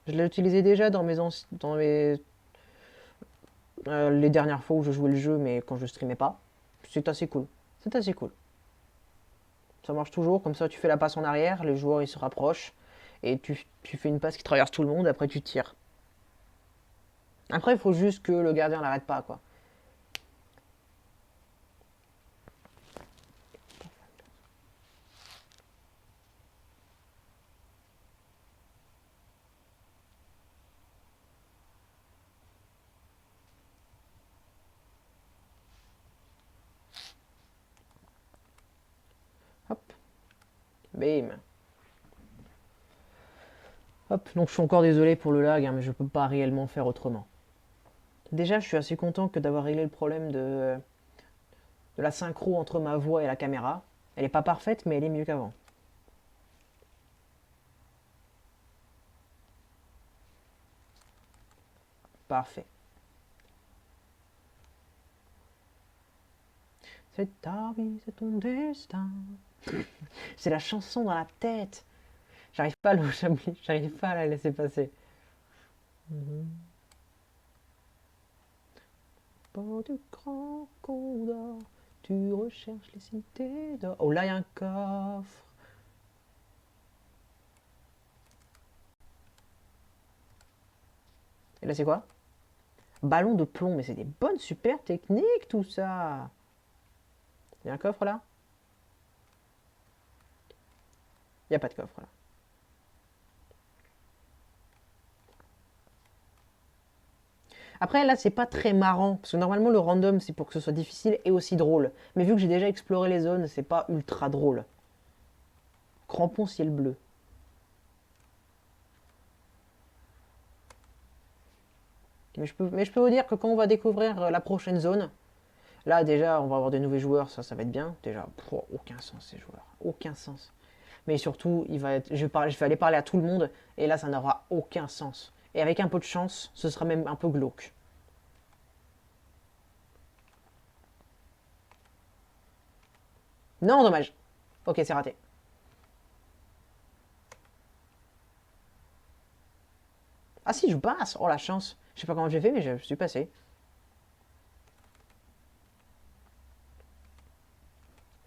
Je l'ai utilisée déjà dans les dernières fois où je jouais le jeu, mais quand je streamais pas. C'est assez cool. C'est assez cool. Ça marche toujours, comme ça tu fais la passe en arrière, les joueurs ils se rapprochent, et tu fais une passe qui traverse tout le monde, après tu tires. Après, il faut juste que le gardien l'arrête pas, quoi. Hop, bim. Hop, donc je suis encore désolé pour le lag, hein, mais je peux pas réellement faire autrement. Déjà, je suis assez content que d'avoir réglé le problème de la synchro entre ma voix et la caméra. Elle est pas parfaite, mais elle est mieux qu'avant. Parfait. C'est ta vie, c'est ton destin. C'est la chanson dans la tête. J'arrive pas à la laisser passer. Port du grand condor, tu recherches les cités d'or. Oh là, il y a un coffre. Et là, c'est quoi? Ballon de plomb, mais c'est des bonnes super techniques tout ça. Il y a un coffre là? Il n'y a pas de coffre là. Après là c'est pas très marrant, parce que normalement le random c'est pour que ce soit difficile et aussi drôle. Mais vu que j'ai déjà exploré les zones, c'est pas ultra drôle. Crampon ciel bleu. Mais je peux vous dire que quand on va découvrir la prochaine zone, là déjà on va avoir des nouveaux joueurs, ça va être bien. Déjà, aucun sens ces joueurs, aucun sens. Mais surtout, je vais aller parler à tout le monde, et là ça n'aura aucun sens. Et avec un peu de chance, ce sera même un peu glauque. Non, dommage. Ok, c'est raté. Ah si, je passe. Oh la chance. Je sais pas comment j'ai fait, mais je suis passé.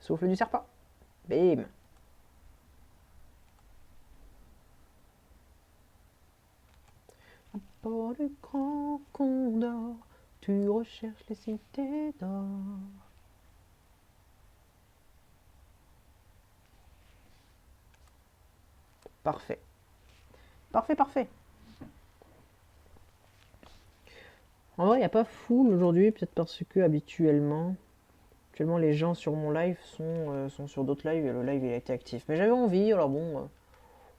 Souffle du serpent. Bim. Pour le grand condor, tu recherches les cités d'or. Parfait. Parfait, parfait. En vrai, il n'y a pas full aujourd'hui, peut-être parce que habituellement, les gens sur mon live sont sur d'autres lives et le live il a été actif. Mais j'avais envie, alors bon,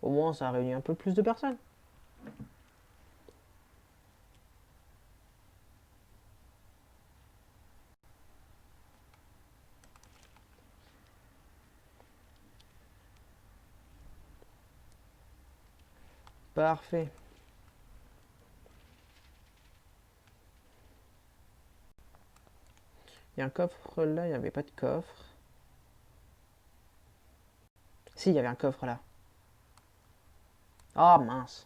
au moins ça a réuni un peu plus de personnes. Parfait. Il y a un coffre là, il n'y avait pas de coffre. Si, il y avait un coffre là. Ah mince.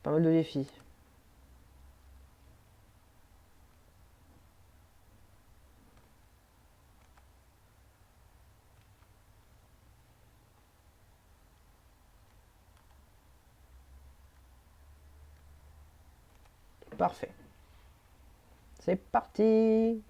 Pas mal de défis. Parfait. C'est parti.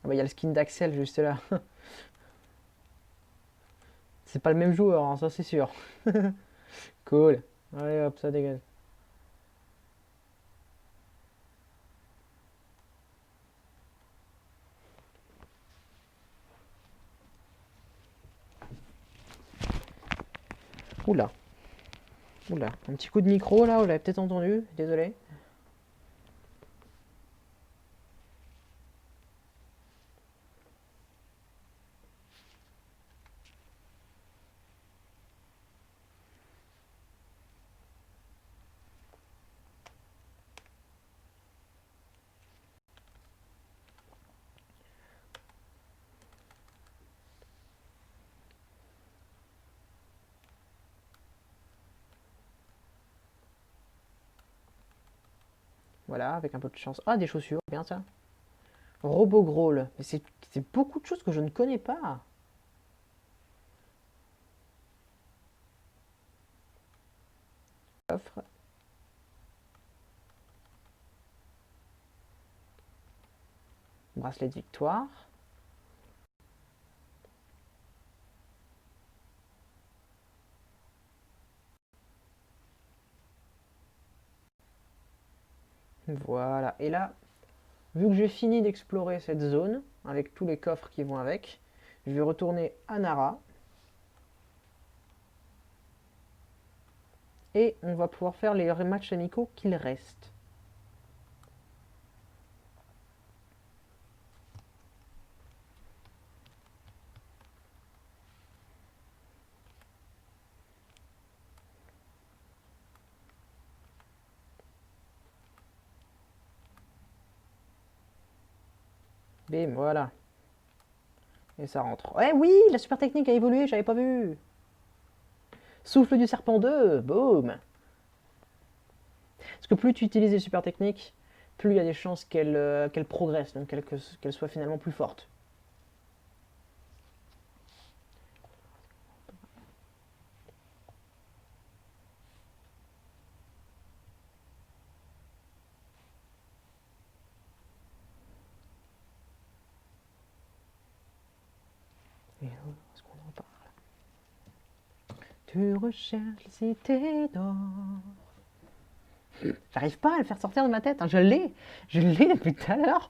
Ah bah il y a le skin d'Axel juste là. C'est pas le même joueur, hein, ça c'est sûr. Cool. Allez hop, ça dégage. Oula, oula. Un petit coup de micro là, vous l'avez peut-être entendu, désolé. Voilà, avec un peu de chance. Ah, des chaussures, bien ça. Robot Growl. Mais c'est beaucoup de choses que je ne connais pas. Offre. Bracelet de victoire. Voilà. Et là, vu que j'ai fini d'explorer cette zone, avec tous les coffres qui vont avec, je vais retourner à Nara. Et on va pouvoir faire les matchs amicaux qu'il reste. Bim, voilà. Et ça rentre. Eh oui, la super technique a évolué, j'avais pas vu. Souffle du serpent 2, boum. Parce que plus tu utilises les super techniques, plus il y a des chances qu'elle progresse, donc qu'elle soit finalement plus forte. Est-ce qu'on en parle? Tu recherches les cités d'or. J'arrive pas à le faire sortir de ma tête, hein. Je l'ai depuis tout à l'heure.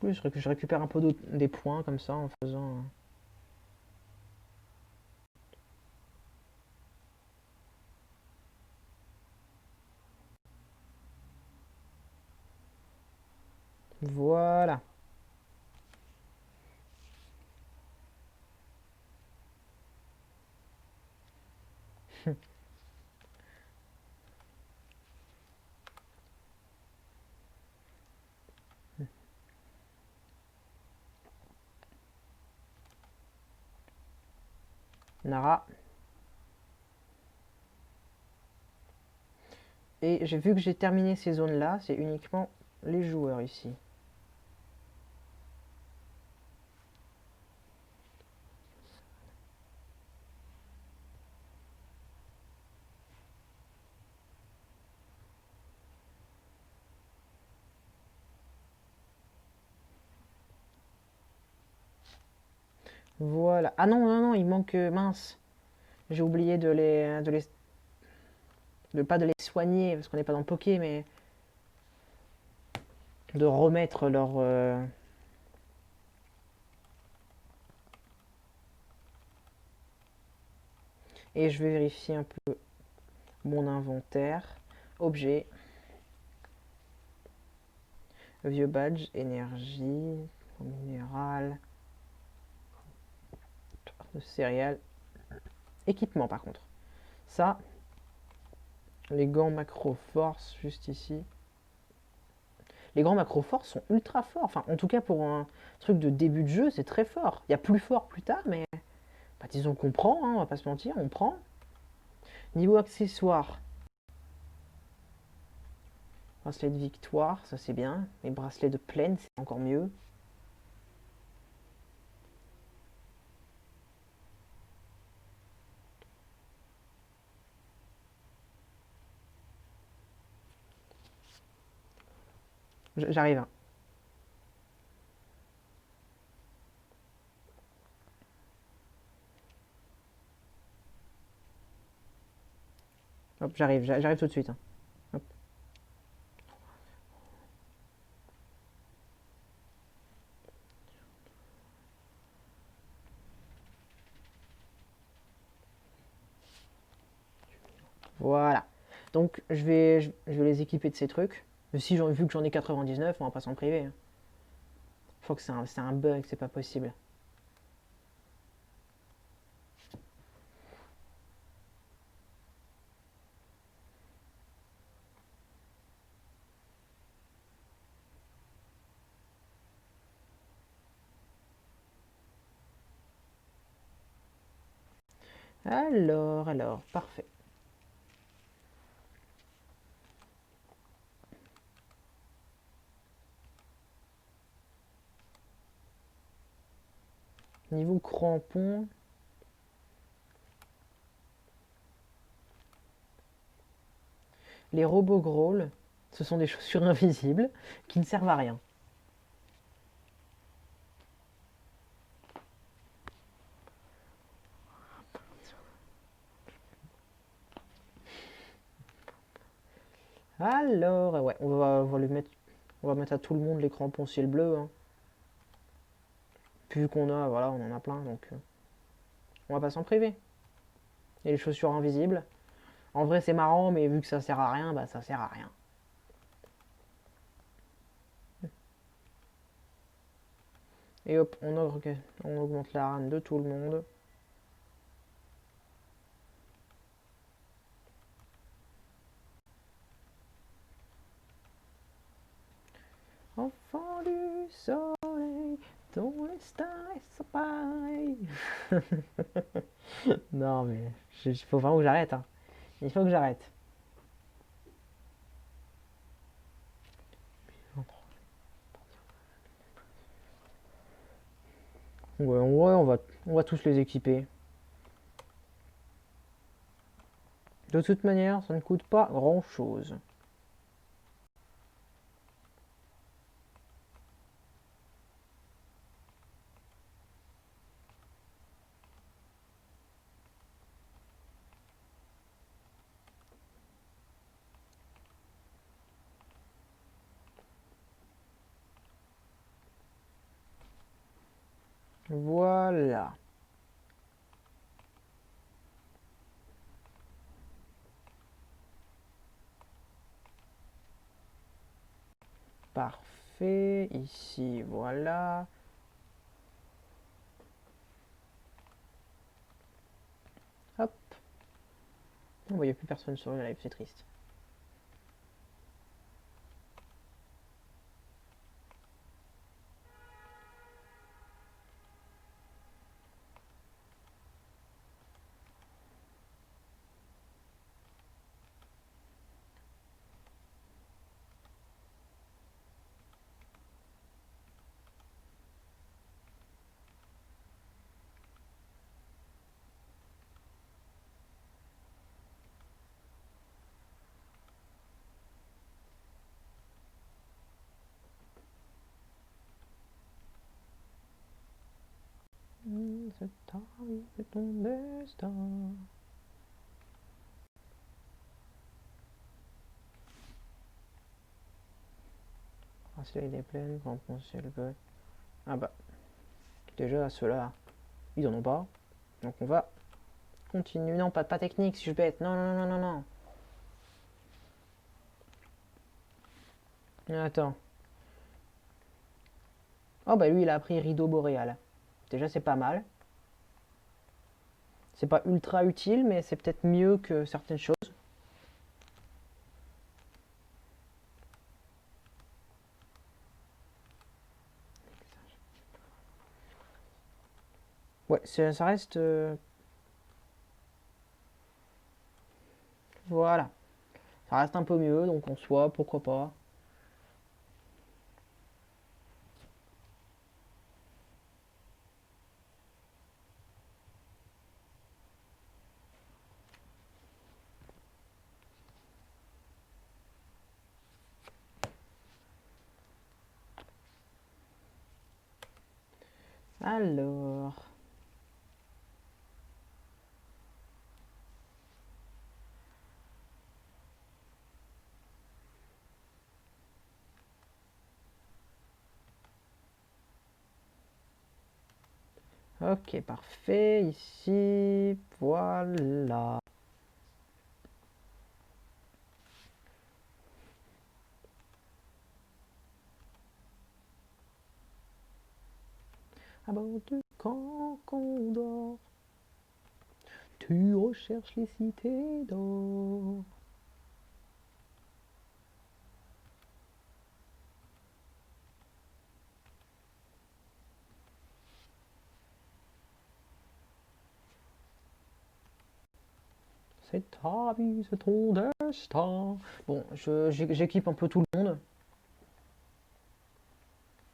Oui, je récupère un peu des points comme ça en faisant. Voilà. Nara. Et j'ai vu que j'ai terminé ces zones-là, c'est uniquement les joueurs ici. Voilà. Ah non, non, non, il manque... mince. J'ai oublié pas de les soigner, parce qu'on n'est pas dans le Poké, mais de remettre leur... Et je vais vérifier un peu mon inventaire. Objet. Vieux badge, énergie, minéral, de céréales. Équipement par contre. Ça, les gants macro force juste ici. Les gants macro force sont ultra forts. Enfin, en tout cas pour un truc de début de jeu, c'est très fort. Il y a plus fort plus tard, mais bah, disons qu'on prend, hein, on va pas se mentir, on prend. Niveau accessoires, bracelet de victoire, ça c'est bien. Les bracelets de plaine, c'est encore mieux. J'arrive. Hein. Hop, j'arrive tout de suite. Hein. Hop. Voilà. Donc je vais les équiper de ces trucs. Mais si vu que j'en ai 99, on va pas s'en priver. Hein. Je crois que c'est un bug, c'est pas possible. Alors, parfait. Niveau crampon. Les robots Growl, ce sont des chaussures invisibles qui ne servent à rien. Alors, ouais, on va mettre à tout le monde les crampons ciel bleu. Hein. Puis vu qu'on a, voilà, on en a plein, donc on va pas s'en priver. Et les chaussures invisibles. En vrai, c'est marrant, mais vu que ça sert à rien, bah ça sert à rien. Et hop, on augmente la rane de tout le monde. Enfant du soleil, ton destin est sans pareil. Non, mais il faut vraiment que j'arrête. Hein. Il faut que j'arrête. Ouais, on va tous les équiper. De toute manière, ça ne coûte pas grand-chose. Voilà. Parfait. Ici, voilà. Hop. Oh, il n'y a plus personne sur le live, c'est triste. C'est arrivé ton destin. Rassler les plaines, renfoncer le bug. Ah bah, déjà ceux-là, ils en ont pas. Donc on va continuer. Non, pas technique, si je bête. Non, non, non, non, non. Attends. Oh bah lui, il a appris rideau boréal. Déjà, c'est pas mal. C'est pas ultra utile, mais c'est peut-être mieux que certaines choses. Ouais, ça reste... voilà. Ça reste un peu mieux, donc en soi, pourquoi pas. Alors... Ok, parfait. Ici, voilà. À bord du camp Condor, tu recherches les cités d'or. C'est ta vie, c'est ton destin. Bon, j'équipe un peu tout le monde.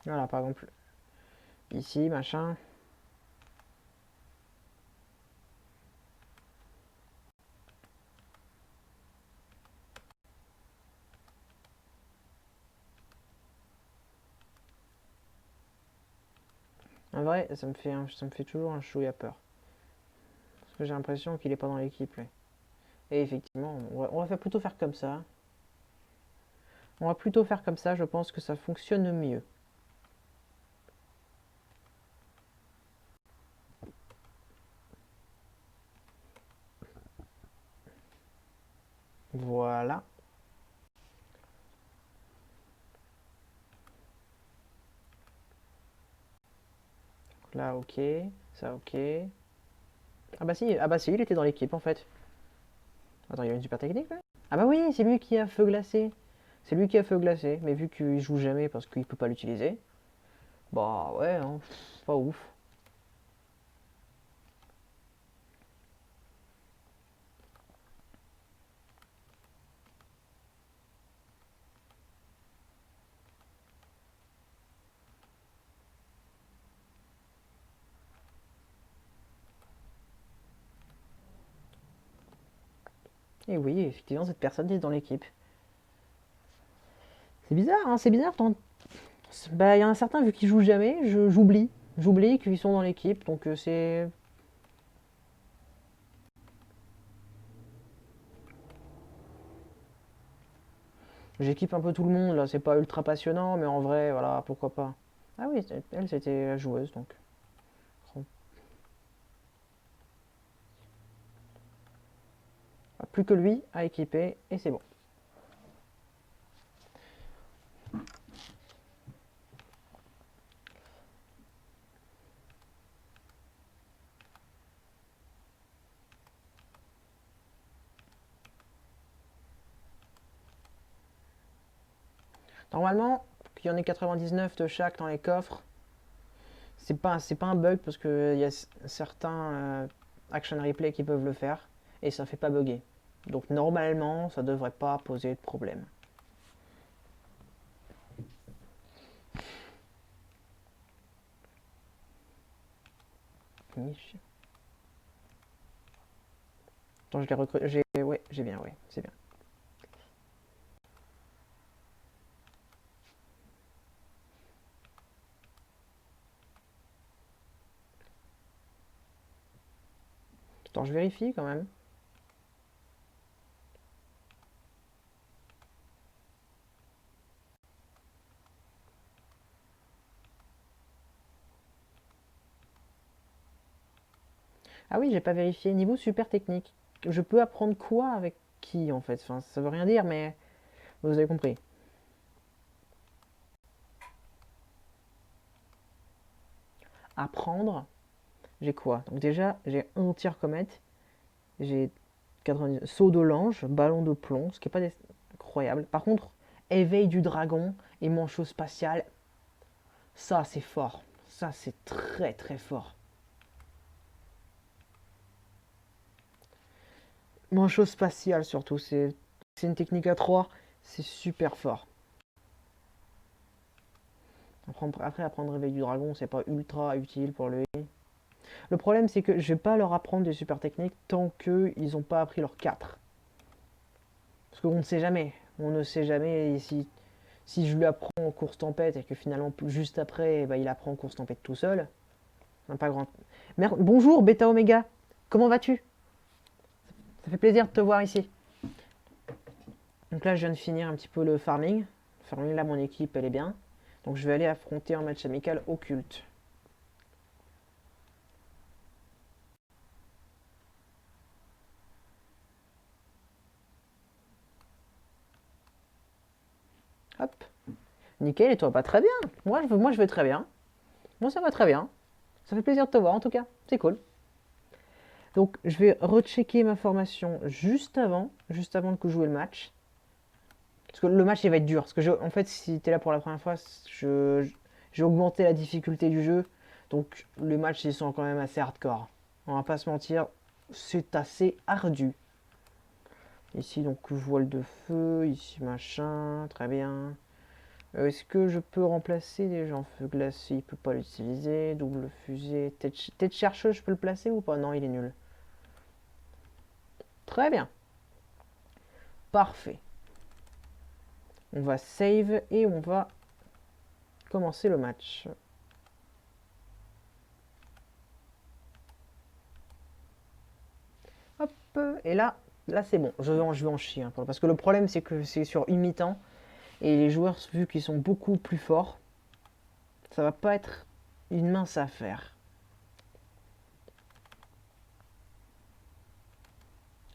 Voilà, par exemple, ici, machin. En vrai, ça me fait toujours un chouïa peur. Parce que j'ai l'impression qu'il est pas dans l'équipe, lui. Et effectivement, on va plutôt faire comme ça. On va plutôt faire comme ça, je pense que ça fonctionne mieux. Voilà. Donc là, ok. Ça, ok. Ah bah si, il était dans l'équipe en fait. Attends, il a une super technique là. Ah bah oui, c'est lui qui a feu glacé. C'est lui qui a feu glacé, mais vu qu'il joue jamais parce qu'il peut pas l'utiliser, bah ouais, hein, pas ouf. Et oui, effectivement, cette personne est dans l'équipe. C'est bizarre, hein, c'est bizarre. Bah, il y en a certains, vu qu'ils jouent jamais, j'oublie. J'oublie qu'ils sont dans l'équipe, donc c'est... J'équipe un peu tout le monde, là, c'est pas ultra passionnant, mais en vrai, voilà, pourquoi pas. Ah oui, elle, c'était la joueuse, donc. Plus que lui à équiper, et c'est bon. Normalement, qu'il y en ait 99 de chaque dans les coffres, c'est pas un bug parce qu'il y a certains action replay qui peuvent le faire et ça fait pas bugger. Donc normalement, ça devrait pas poser de problème. Attends, je l'ai recruté. Ouais, j'ai bien, ouais, c'est bien. Attends, je vérifie quand même. Ah oui, j'ai pas vérifié. Niveau super technique. Je peux apprendre quoi avec qui en fait? Enfin, ça veut rien dire, mais vous avez compris. Apprendre, j'ai quoi? Donc déjà, j'ai un tir comète, j'ai 90 saut de l'ange, ballon de plomb, ce qui est pas incroyable. Par contre, éveil du dragon et manchot spatial, ça c'est fort. Ça c'est très très fort. Manchot spatial surtout, c'est une technique à 3, c'est super fort. Après, apprendre réveil du dragon, c'est pas ultra utile pour lui. Le problème, c'est que je vais pas leur apprendre des super techniques tant qu'ils n'ont pas appris leurs 4. Parce qu'on ne sait jamais. On ne sait jamais si je lui apprends en course tempête et que finalement, juste après, bah, il apprend en course tempête tout seul. Pas grand. Bonjour, Beta Omega. Comment vas-tu? Ça fait plaisir de te voir ici. Donc là, je viens de finir un petit peu le farming. Farming, là, mon équipe, elle est bien. Donc je vais aller affronter un match amical occulte. Hop. Nickel, et toi? Pas très bien. Moi, je vais très bien. Moi, ça va très bien. Ça fait plaisir de te voir, en tout cas. C'est cool. Donc, je vais rechecker ma formation juste avant que jouer le match. Parce que le match, il va être dur. Parce que, en fait, si tu es là pour la première fois, j'ai augmenté la difficulté du jeu. Donc, les matchs, ils sont quand même assez hardcore. On va pas se mentir, c'est assez ardu. Ici, donc, voile de feu. Ici, machin. Très bien. Est-ce que je peux remplacer les gens feu glacé? Il peut pas l'utiliser. Double fusée. Tête chercheuse, je peux le placer ou pas? Non, il est nul. Très bien. Parfait. On va save et on va commencer le match. Hop, et là c'est bon. Je vais en chier. Hein, parce que le problème c'est que c'est sur une mi-temps et les joueurs, vu qu'ils sont beaucoup plus forts, ça va pas être une mince affaire.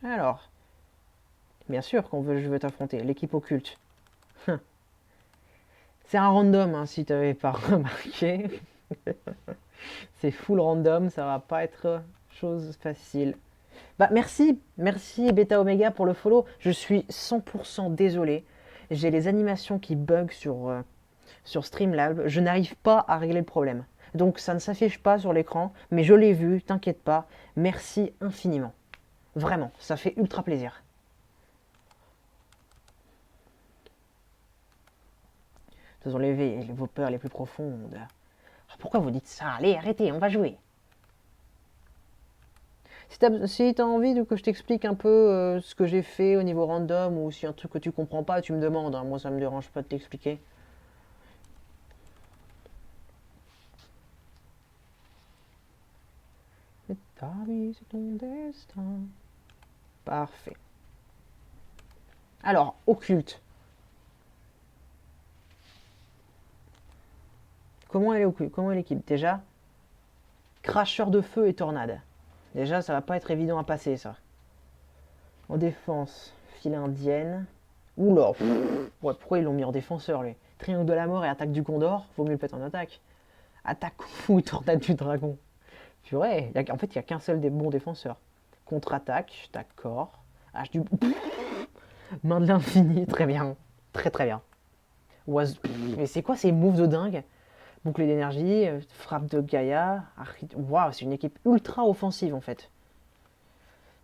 Alors, bien sûr je veux t'affronter. L'équipe occulte. C'est un random, hein, si t'avais pas remarqué. C'est full random, ça va pas être chose facile. Bah merci Beta Omega pour le follow. Je suis 100% désolé. J'ai les animations qui bug sur Streamlab. Je n'arrive pas à régler le problème. Donc ça ne s'affiche pas sur l'écran, mais je l'ai vu, t'inquiète pas. Merci infiniment. Vraiment, ça fait ultra plaisir. Vous enlevez vos peurs les plus profondes. Pourquoi vous dites ça? Allez, arrêtez, on va jouer. Si t'as envie que je t'explique un peu ce que j'ai fait au niveau random ou si y a un truc que tu comprends pas, tu me demandes, hein. Moi, ça me dérange pas de t'expliquer. Ta vie, c'est ton destin. Parfait. Alors, occulte. Comment elle est occulte? Comment elle équipe? Déjà, cracheur de feu et tornade. Déjà, ça va pas être évident à passer, ça. En défense, file indienne. Oula, ouais, pourquoi ils l'ont mis en défenseur, lui? Triangle de la mort et attaque du condor, vaut mieux le mettre en attaque. Attaque ou tornade du dragon. Purée, en fait, il n'y a qu'un seul des bons défenseurs. Contre-attaque, d'accord. H du... Main de l'infini, très bien. Très très bien. Mais c'est quoi ces moves de dingue? Bouclier d'énergie, frappe de Gaïa. Waouh, c'est une équipe ultra offensive en fait.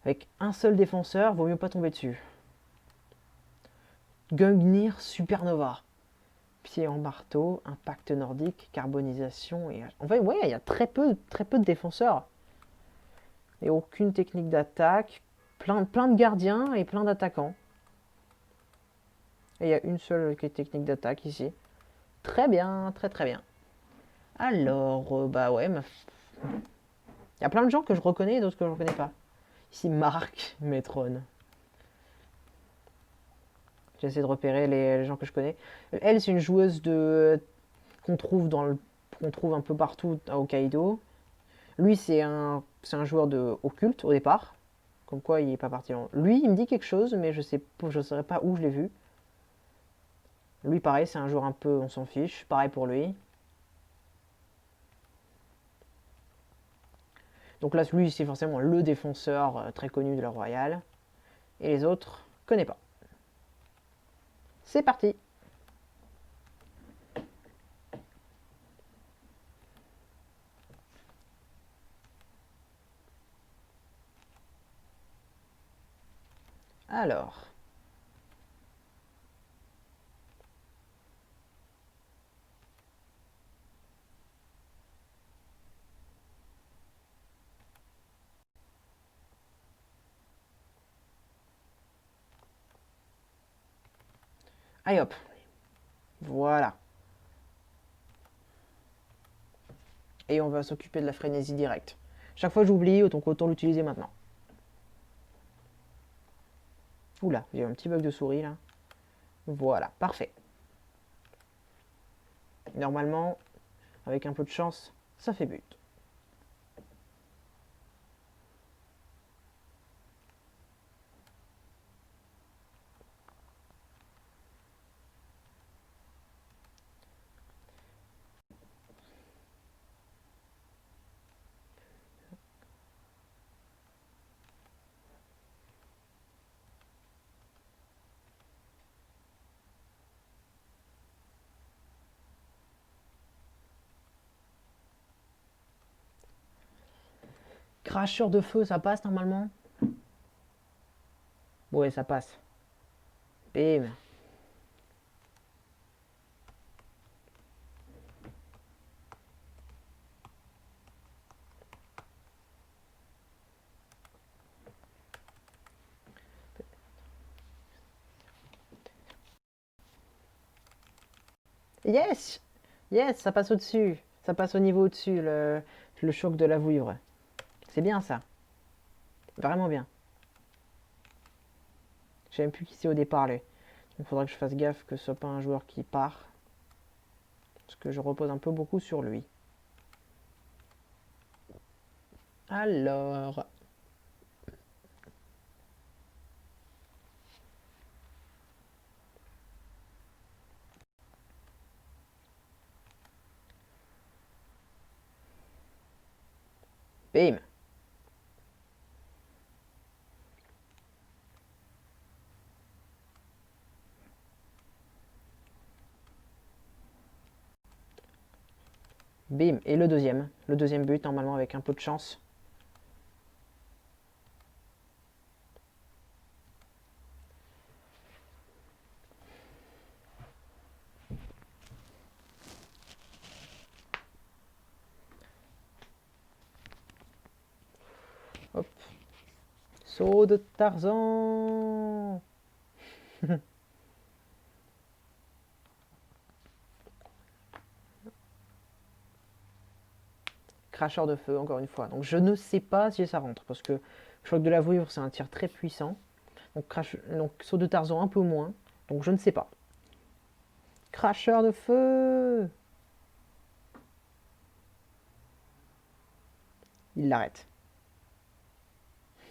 Avec un seul défenseur, vaut mieux pas tomber dessus. Gungnir Supernova. Pied en marteau, impact nordique, carbonisation et... En fait, ouais, il y a très peu de défenseurs. Et aucune technique d'attaque. Plein de gardiens et plein d'attaquants. Et il y a une seule technique d'attaque ici. Très bien, très très bien. Alors, bah ouais, il y a plein de gens que je reconnais et d'autres que je ne reconnais pas. Ici, Marc Metron. J'essaie de repérer les gens que je connais. Elle, c'est une joueuse qu'on trouve qu'on trouve un peu partout à Hokkaido. Lui, c'est un joueur de occulte au départ. Comme quoi, il est pas parti. Lui, il me dit quelque chose, mais je saurais pas où je l'ai vu. Lui, pareil, c'est un joueur un peu, on s'en fiche. Pareil pour lui. Donc là, lui, c'est forcément le défenseur très connu de la Royale. Et les autres, je connais pas. C'est parti. Alors. Allez hop. Voilà. Et on va s'occuper de la frénésie directe. Chaque fois j'oublie, donc autant l'utiliser maintenant. Oula, j'ai un petit bug de souris là. Voilà, parfait. Normalement, avec un peu de chance, ça fait but. Cracheur de feu, ça passe normalement? Ouais, ça passe. Bim. Yes! Yes, ça passe au-dessus. Ça passe au niveau au-dessus, le choc de la vouivre. C'est bien ça. Vraiment bien. Je sais même plus qui c'est au départ, lui. Il faudra que je fasse gaffe que ce soit pas un joueur qui part. Parce que je repose un peu beaucoup sur lui. Alors. Bim. Bim. Et le deuxième. Le deuxième but, normalement, avec un peu de chance. Hop. Saut de Tarzan. Cracheur de feu, encore une fois. Donc je ne sais pas si ça rentre, parce que choc de la voilure, c'est un tir très puissant. Donc saut de Tarzan un peu moins. Donc je ne sais pas. Cracheur de feu. Il l'arrête.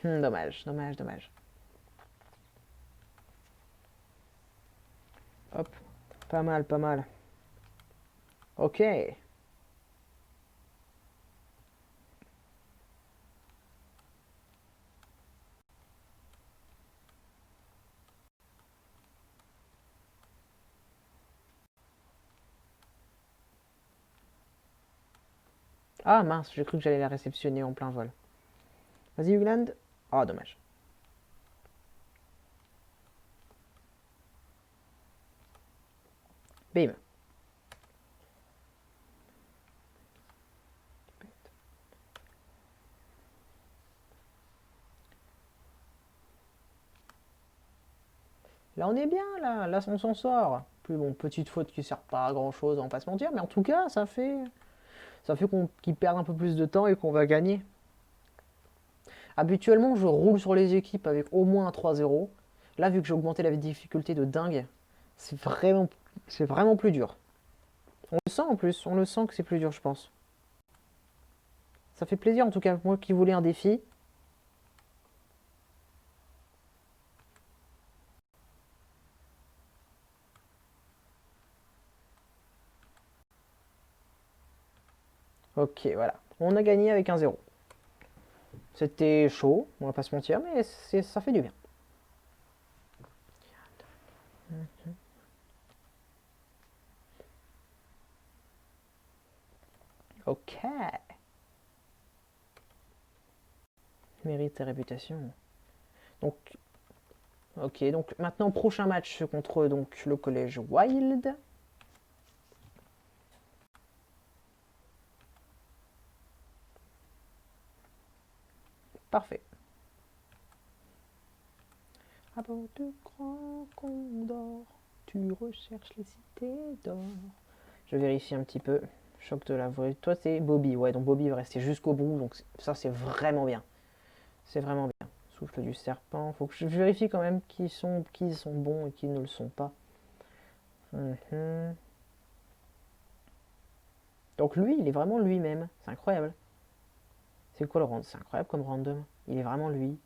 Dommage, dommage, dommage. Hop. Pas mal, pas mal. Ok. Ah mince, j'ai cru que j'allais la réceptionner en plein vol. Vas-y, Hugland. Ah, dommage. Bim. Là, on est bien, là. Là, on s'en sort. Plus bon, petite faute qui sert pas à grand chose, on va pas se mentir. Mais en tout cas, ça fait qu'ils perdent un peu plus de temps et qu'on va gagner. Habituellement, je roule sur les équipes avec au moins un 3-0. Là, vu que j'ai augmenté la difficulté de dingue, c'est vraiment, c'est vraiment plus dur. On le sent en plus, on le sent que c'est plus dur, je pense. Ça fait plaisir en tout cas, moi qui voulais un défi. Ok, voilà. On a gagné avec un 0. C'était chaud, on va pas se mentir, mais ça fait du bien. Ok. Mérite et réputation. Donc, ok, donc maintenant prochain match contre donc le collège Wild. Parfait. Avant de grands condors, tu recherches les cités d'or. Je vérifie un petit peu. Choc de la vraie. Toi, c'est Bobby. Ouais, donc Bobby va rester jusqu'au bout. Donc ça, c'est vraiment bien. C'est vraiment bien. Souffle du serpent. Faut que je vérifie quand même qui sont bons et qui ne le sont pas. Mhm. Donc lui, il est vraiment lui-même. C'est incroyable. C'est quoi le random? C'est incroyable comme random. Il est vraiment lui.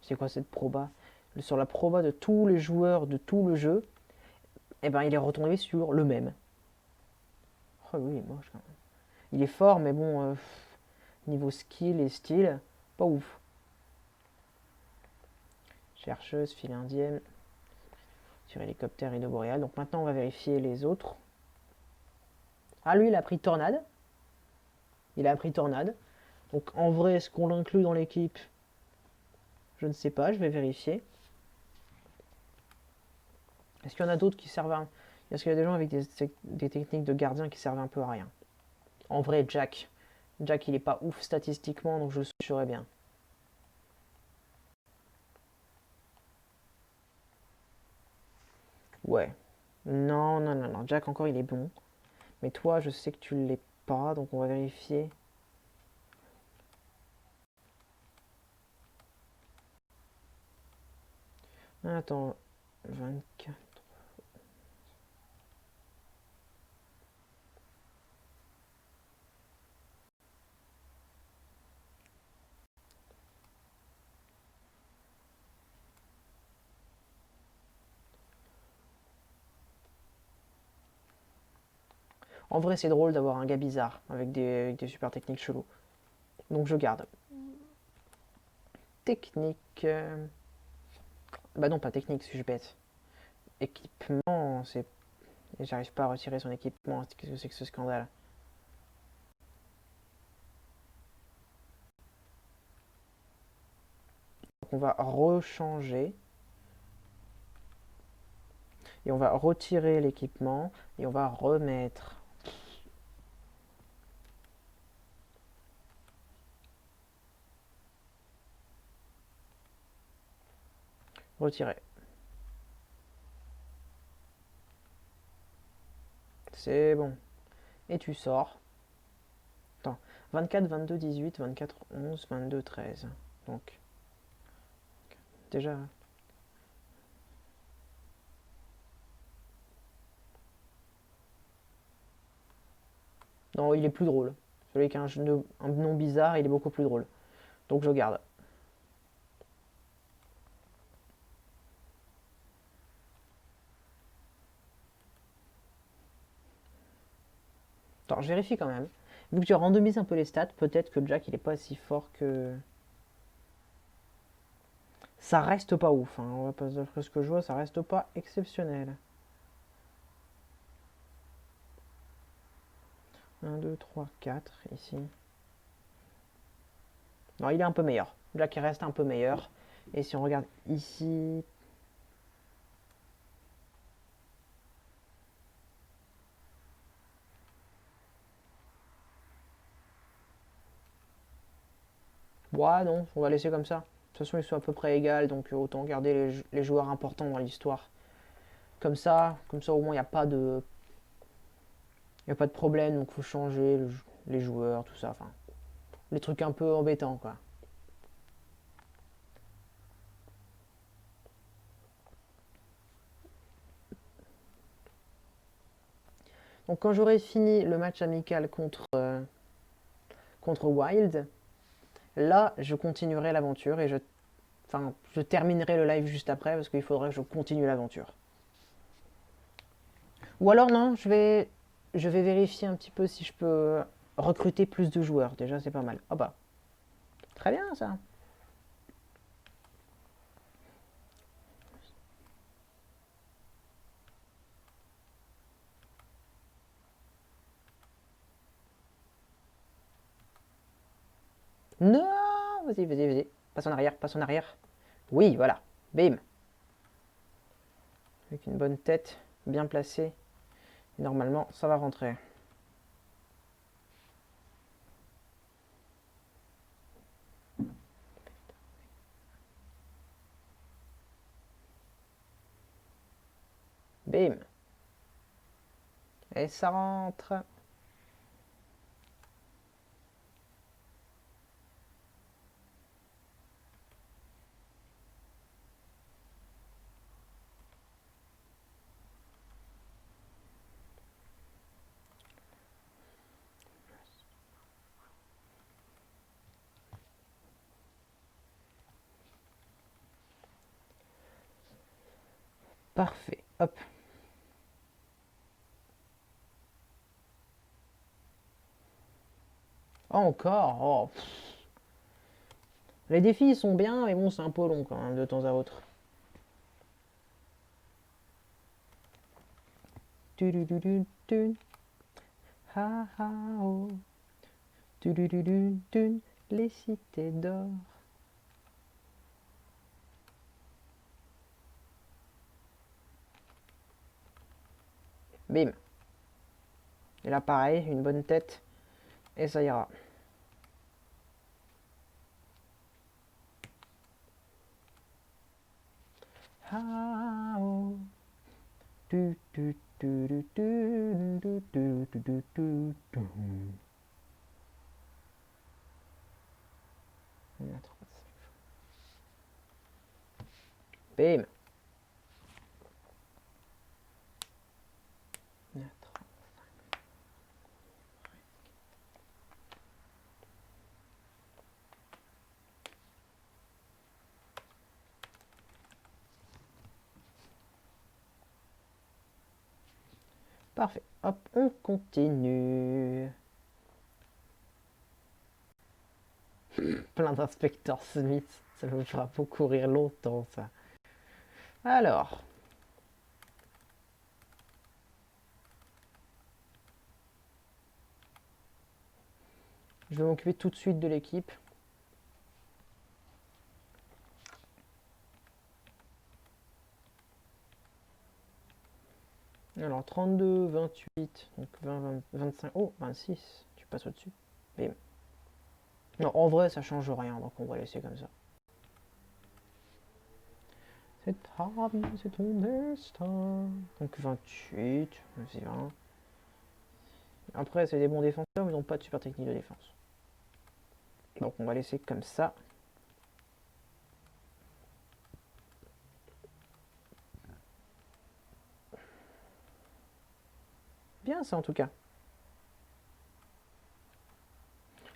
C'est quoi cette proba? Sur la proba de tous les joueurs de tout le jeu, eh ben il est retombé sur le même. Oh oui, il est moche quand même. Il est fort, mais bon, niveau skill et style, pas ouf. Chercheuse, file indienne, sur hélicoptère et boréal. Donc maintenant, on va vérifier les autres. Ah, lui, il a pris tornade. Il a pris tornade. Donc en vrai, est-ce qu'on l'inclut dans l'équipe? Je ne sais pas, je vais vérifier. Est-ce qu'il y en a d'autres qui servent à... Est-ce qu'il y a des gens avec des techniques de gardien qui servent un peu à rien? En vrai, Jack. Jack, il est pas ouf statistiquement, donc je le switcherais bien. Ouais. Non, non, non, non. Jack, encore, il est bon. Mais toi, je sais que tu l'es pas, donc on va vérifier. Attends, 24. En vrai, c'est drôle d'avoir un gars bizarre avec des super techniques chelous. Donc je garde. Technique. Bah non, pas technique, suis-je bête. Équipement, c'est. Et j'arrive pas à retirer son équipement. Qu'est-ce que c'est que ce scandale? Donc on va rechanger. Et on va retirer l'équipement. Et on va remettre. Retiré. C'est bon. Et tu sors. Attends. 24, 22, 18, 24, 11, 22, 13. Donc, déjà... Non, il est plus drôle. Celui qui a un nom bizarre, il est beaucoup plus drôle. Donc je garde. Attends, je vérifie quand même. Vu que tu randomises un peu les stats, peut-être que Jack il est pas si fort que... Ça reste pas ouf, hein. On va pas d'après ce que je vois, ça reste pas exceptionnel. 1, 2, 3, 4 ici. Non, il est un peu meilleur. Jack il reste un peu meilleur. Et si on regarde ici... Ouais, non, on va laisser comme ça. De toute façon, ils sont à peu près égales, donc autant garder les joueurs importants dans l'histoire. Comme ça au moins, il n'y a pas de... Il a pas de problème, donc faut changer les joueurs, tout ça. Enfin, les trucs un peu embêtants, quoi. Donc quand j'aurai fini le match amical contre Wild, là, je continuerai l'aventure et enfin, je terminerai le live juste après parce qu'il faudrait que je continue l'aventure. Ou alors non, je vais vérifier un petit peu si je peux recruter plus de joueurs. Déjà, c'est pas mal. Ah bah, très bien ça. Non, vas-y, vas-y, vas-y. Passe en arrière, passe en arrière. Oui, voilà. Bim. Avec une bonne tête, bien placée. Et normalement, ça va rentrer. Bim. Et ça rentre. Parfait. Hop. Oh, encore. Oh. Les défis ils sont bien, mais bon, c'est un peu long quand même de temps à autre. Ha ha oh. Les cités d'or. Bim. Et là pareil, une bonne tête. Et ça ira. Ha oh. Du, du, du, du, du, du, du, du, du, du, du. Bim. Parfait. Hop, on continue. Plein d'inspecteurs Smith. Ça me fera beaucoup rire longtemps, ça. Alors. Je vais m'occuper tout de suite de l'équipe. Alors 32, 28, donc 20, 20, 25, oh 26, tu passes au-dessus. Bim. Non, en vrai ça change rien, donc on va laisser comme ça. C'est ta vie, c'est ton destin. Donc 28, vas-y 20. Après, c'est des bons défenseurs, mais ils n'ont pas de super technique de défense. Donc on va laisser comme ça. Bien ça en tout cas.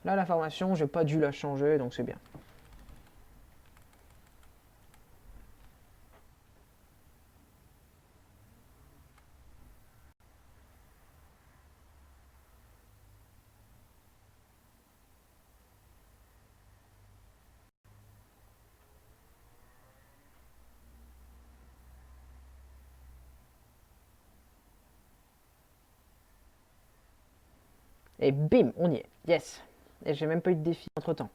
Là, la formation, j'ai pas dû la changer, donc c'est bien. Et bim, on y est. Yes. Et j'ai même pas eu de défi entre temps.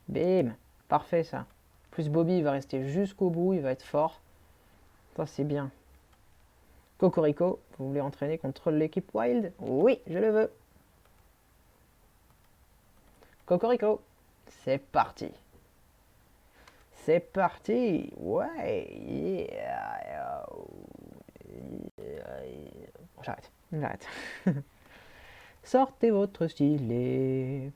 Bim. Parfait ça. Plus Bobby, il va rester jusqu'au bout, il va être fort. Ça c'est bien. Cocorico, vous voulez entraîner contre l'équipe Wild? Oui, je le veux. Cocorico, c'est parti. C'est parti. Ouais. Yeah. J'arrête. J'arrête. Sortez votre stylet.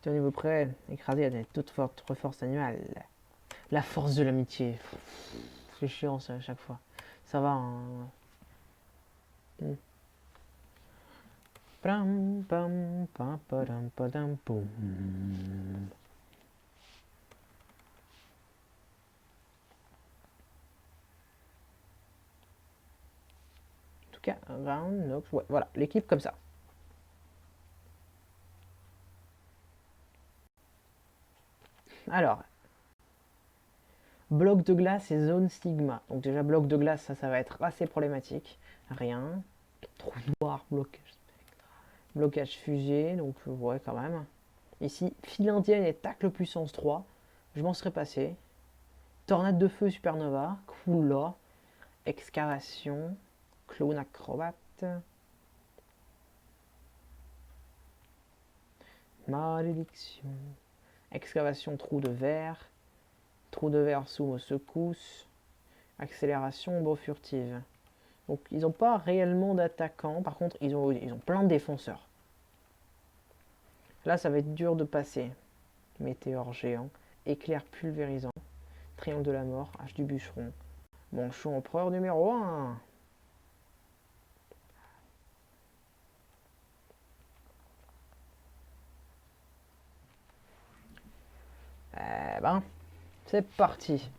Tenez-vous prêts, écrasez toute votre force animale. La force de l'amitié. C'est chiant ça à chaque fois. Ça va. Hein. Pam, pam, pam, padam, padam, boum. En tout cas, round, nox, ouais, voilà, l'équipe comme ça. Alors, bloc de glace et zone stigma. Donc déjà, bloc de glace, ça va être assez problématique. Rien. Trou noir, blocage spectre. Blocage fusée, donc ouais, quand même. Ici, file indienne et tacle puissance 3. Je m'en serais passé. Tornade de feu supernova. Cool. Excavation. Clone acrobate. Malédiction. Excavation trou de verre. Trou de verre sous secousse. Accélération ombre furtive. Donc ils n'ont pas réellement d'attaquants. Par contre, ils ont plein de défenseurs. Là, ça va être dur de passer. Météore géant. Éclair pulvérisant. Triangle de la mort. Hache du bûcheron. Manchon empereur numéro 1. Eh ben, c'est parti.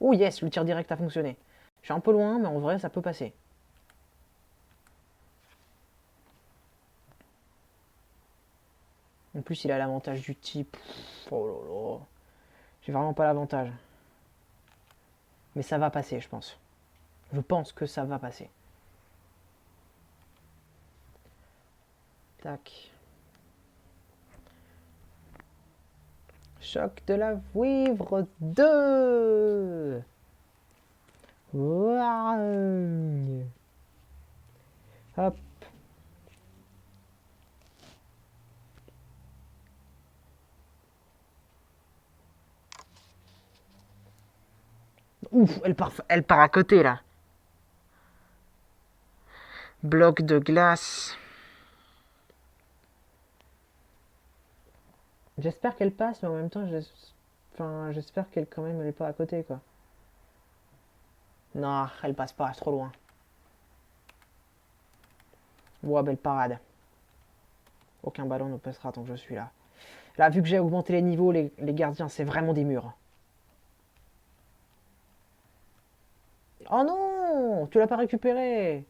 Oh yes, le tir direct a fonctionné. Je suis un peu loin, mais en vrai, ça peut passer. En plus, il a l'avantage du type. Oh là là. J'ai vraiment pas l'avantage. Mais ça va passer, je pense. Je pense que ça va passer. Tac. Choc de la vouivre 2. Hop. Ouf, elle part à côté là. Bloc de glace. J'espère qu'elle passe, mais en même temps, j'espère qu'elle quand même elle est pas à côté quoi. Non, elle passe pas, c'est trop loin. Ouah, belle parade. Aucun ballon ne passera tant que je suis là. Là, vu que j'ai augmenté les niveaux, les gardiens, c'est vraiment des murs. Oh non! Tu l'as pas récupéré!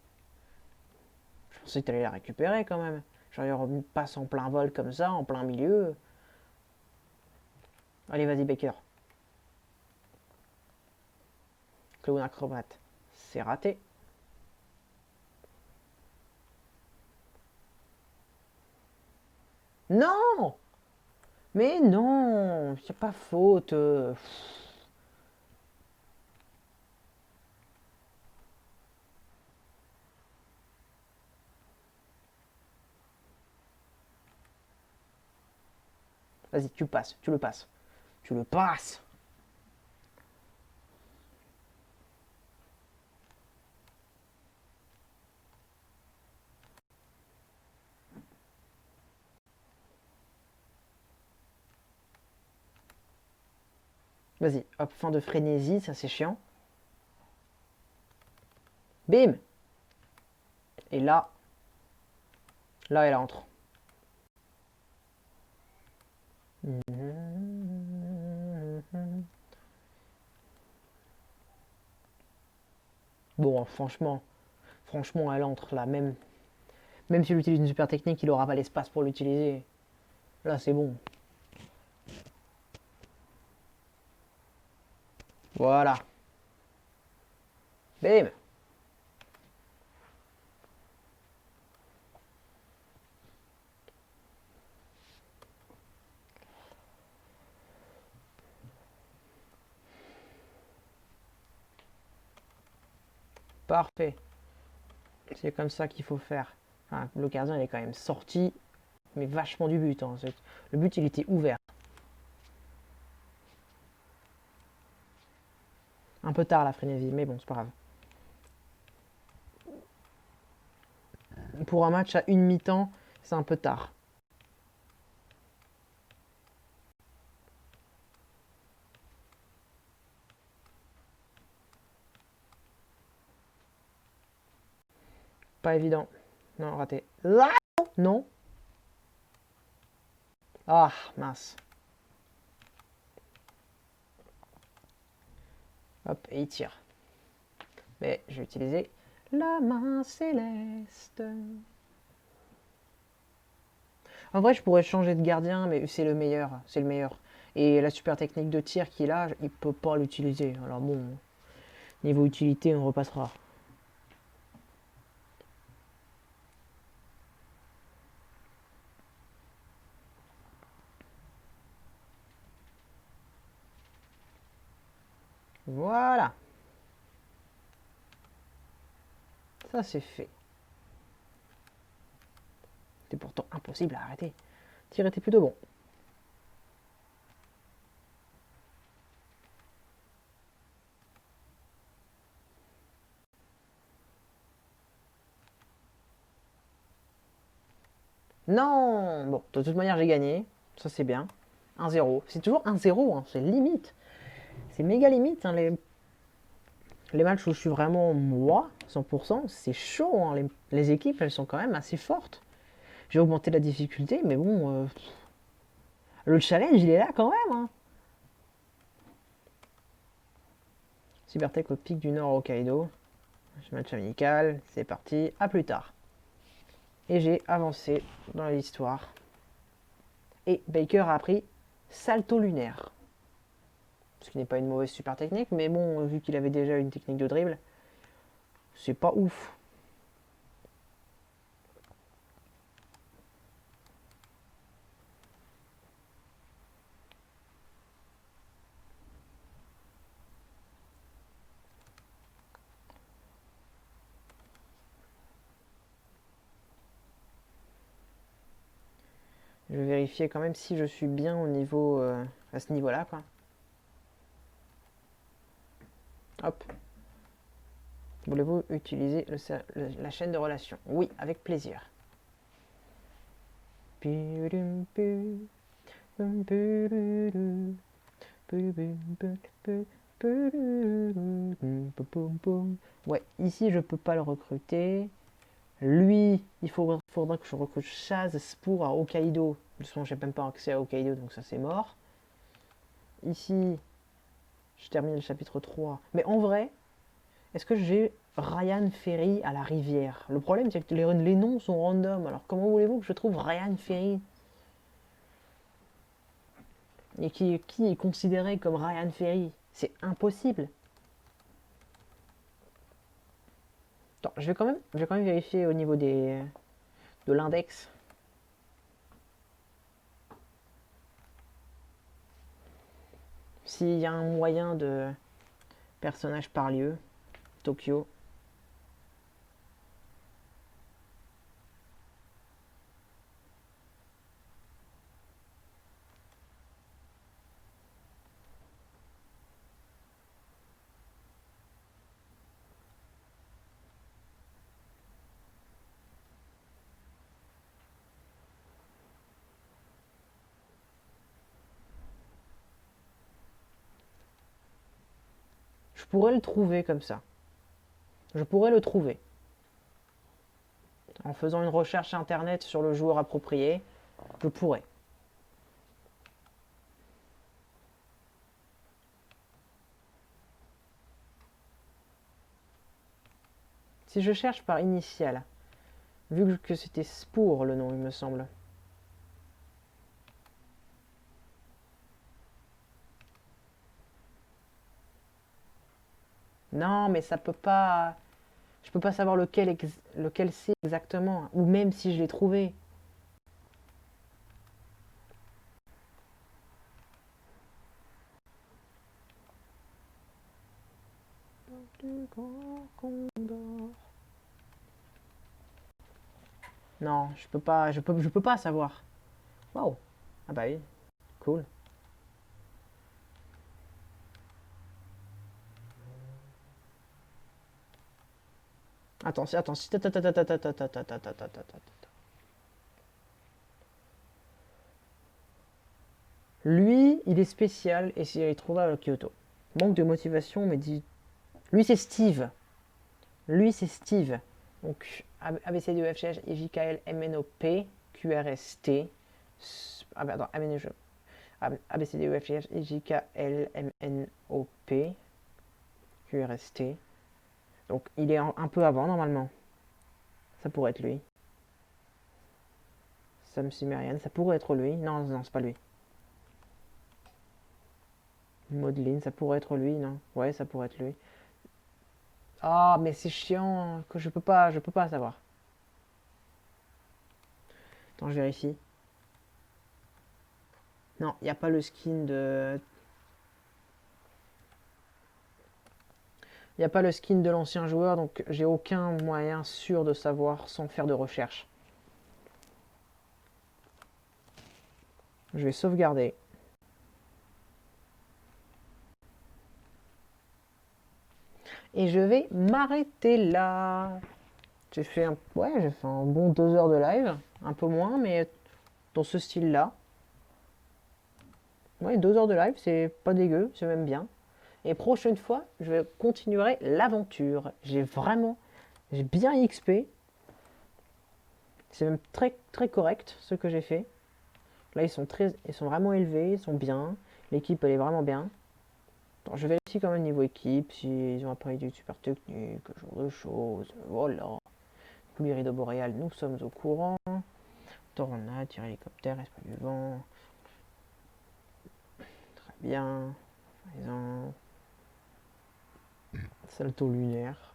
Je pensais que tu allais la récupérer quand même. Genre, il passe en plein vol comme ça, en plein milieu. Allez, vas-y, Baker. Clown acrobate. C'est raté. Non! Mais non! C'est pas faute. Vas-y, tu passes, tu le passes. Tu le passes! Vas-y, hop, fin de frénésie, ça c'est chiant. Bim! Et là elle entre. Bon, franchement, elle entre là. Même s'il utilise une super technique, il aura pas l'espace pour l'utiliser. Là, c'est bon. Voilà. Bim! Parfait. C'est comme ça qu'il faut faire. Enfin, le gardien, il est quand même sorti, mais vachement du but, hein. Le but, il était ouvert. Un peu tard la frénésie, mais bon, c'est pas grave. Pour un match à une mi-temps, c'est un peu tard. Pas évident. Non, raté. Là, non. Ah, mince. Hop, et il tire. Mais je vais utiliser la main céleste. En vrai, je pourrais changer de gardien, mais c'est le meilleur. C'est le meilleur. Et la super technique de tir qu'il a, il peut pas l'utiliser. Alors bon, niveau utilité, on repassera. Voilà. Ça, c'est fait. C'est pourtant impossible à arrêter. Tir était plutôt bon. Non. Bon, de toute manière, j'ai gagné. Ça, c'est bien. 1-0. C'est toujours 1-0, hein. C'est limite. C'est méga limite, hein, les matchs où je suis vraiment moi, 100%, c'est chaud, hein. Les équipes, elles sont quand même assez fortes. J'ai augmenté la difficulté, mais bon, le challenge, il est là quand même, hein. Cybertech au pic du Nord Hokkaido. Match amical, c'est parti, à plus tard. Et j'ai avancé dans l'histoire. Et Baker a appris salto lunaire. Ce qui n'est pas une mauvaise super technique, mais bon, vu qu'il avait déjà une technique de dribble, c'est pas ouf. Je vais vérifier quand même si je suis bien au niveau à ce niveau-là, quoi. Hop. Voulez-vous utiliser la chaîne de relation? Oui, avec plaisir. Ouais, ici je peux pas le recruter. Lui, faudra que je recrute Chaz pour à Hokkaido. De toute façon, j'ai même pas accès à Hokkaido, donc ça c'est mort. Ici, je termine le chapitre 3. Mais en vrai, Est-ce que j'ai Ryan Ferry à la rivière? Le problème, c'est que les noms sont random. Alors, comment voulez-vous que je trouve Ryan Ferry? Et qui est considéré comme Ryan Ferry? C'est impossible. Attends, je vais quand même vérifier au niveau de l'index. S'il y a un moyen de personnage par lieu, Tokyo. Je pourrais le trouver comme ça. Je pourrais le trouver. En faisant une recherche internet sur le joueur approprié, je pourrais. Si je cherche par initial, vu que c'était Spoor le nom, il me semble. Non, mais ça peut pas. Je peux pas savoir lequel c'est exactement, ou même si je l'ai trouvé. Non, je peux pas savoir. Waouh. Ah bah oui, cool. Attends, attends, lui, il est spécial et il est trouvable à Kyoto. Manque de motivation, mais dit. Lui, c'est Steve. Lui, c'est Steve. Donc, ABCDEFGH, IJKL, MNOP, QRST. Ah bah attends, ABCDEFGH, IJKL, MNOP, QRST. Donc, il est un peu avant, normalement. Ça pourrait être lui. Sam Sumerian, ça pourrait être lui. Non, non, c'est pas lui. Modeline, ça pourrait être lui, non? Ouais, ça pourrait être lui. Ah, mais c'est chiant que je peux pas savoir. Attends, je vérifie. Non, il n'y a pas le skin de. Il n'y a pas le skin de l'ancien joueur, donc j'ai aucun moyen sûr de savoir sans faire de recherche. Je vais sauvegarder. Et je vais m'arrêter là. J'ai fait un bon 2 heures de live. Un peu moins, mais dans ce style-là. Ouais, 2 heures de live, c'est pas dégueu, c'est même bien. Et prochaine fois, je continuerai l'aventure. J'ai bien XP. C'est même très très correct ce que j'ai fait. Là, ils sont vraiment élevés, ils sont bien. L'équipe, elle est vraiment bien. Attends, je vérifie quand même niveau équipe, s'ils ont appris du super technique, ce genre de choses. Voilà. Pluie rideau boréal, nous sommes au courant. Tornade, tir hélicoptère, esprit du vent. Très bien. Par exemple. Salto lunaire.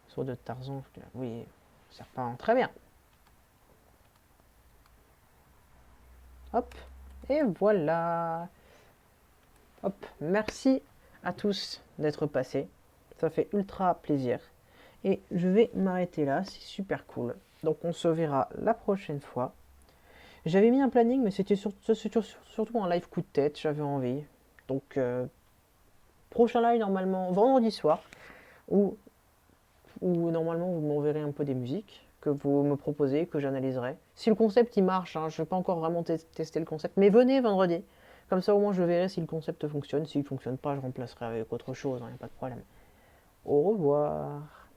Saut de Tarzan, oui, serpent, très bien. Hop, et voilà. Hop, merci à tous d'être passés. Ça fait ultra plaisir. Et je vais m'arrêter là, c'est super cool. Donc on se verra la prochaine fois. J'avais mis un planning, mais c'était surtout un live coup de tête, j'avais envie. Donc prochain live normalement vendredi soir, où normalement vous m'enverrez un peu des musiques que vous me proposez, que j'analyserai. Si le concept il marche, hein, je ne vais pas encore vraiment tester le concept, mais venez vendredi. Comme ça au moins je verrai si le concept fonctionne. S'il ne fonctionne pas, je remplacerai avec autre chose, il n'y a pas de problème. Au revoir.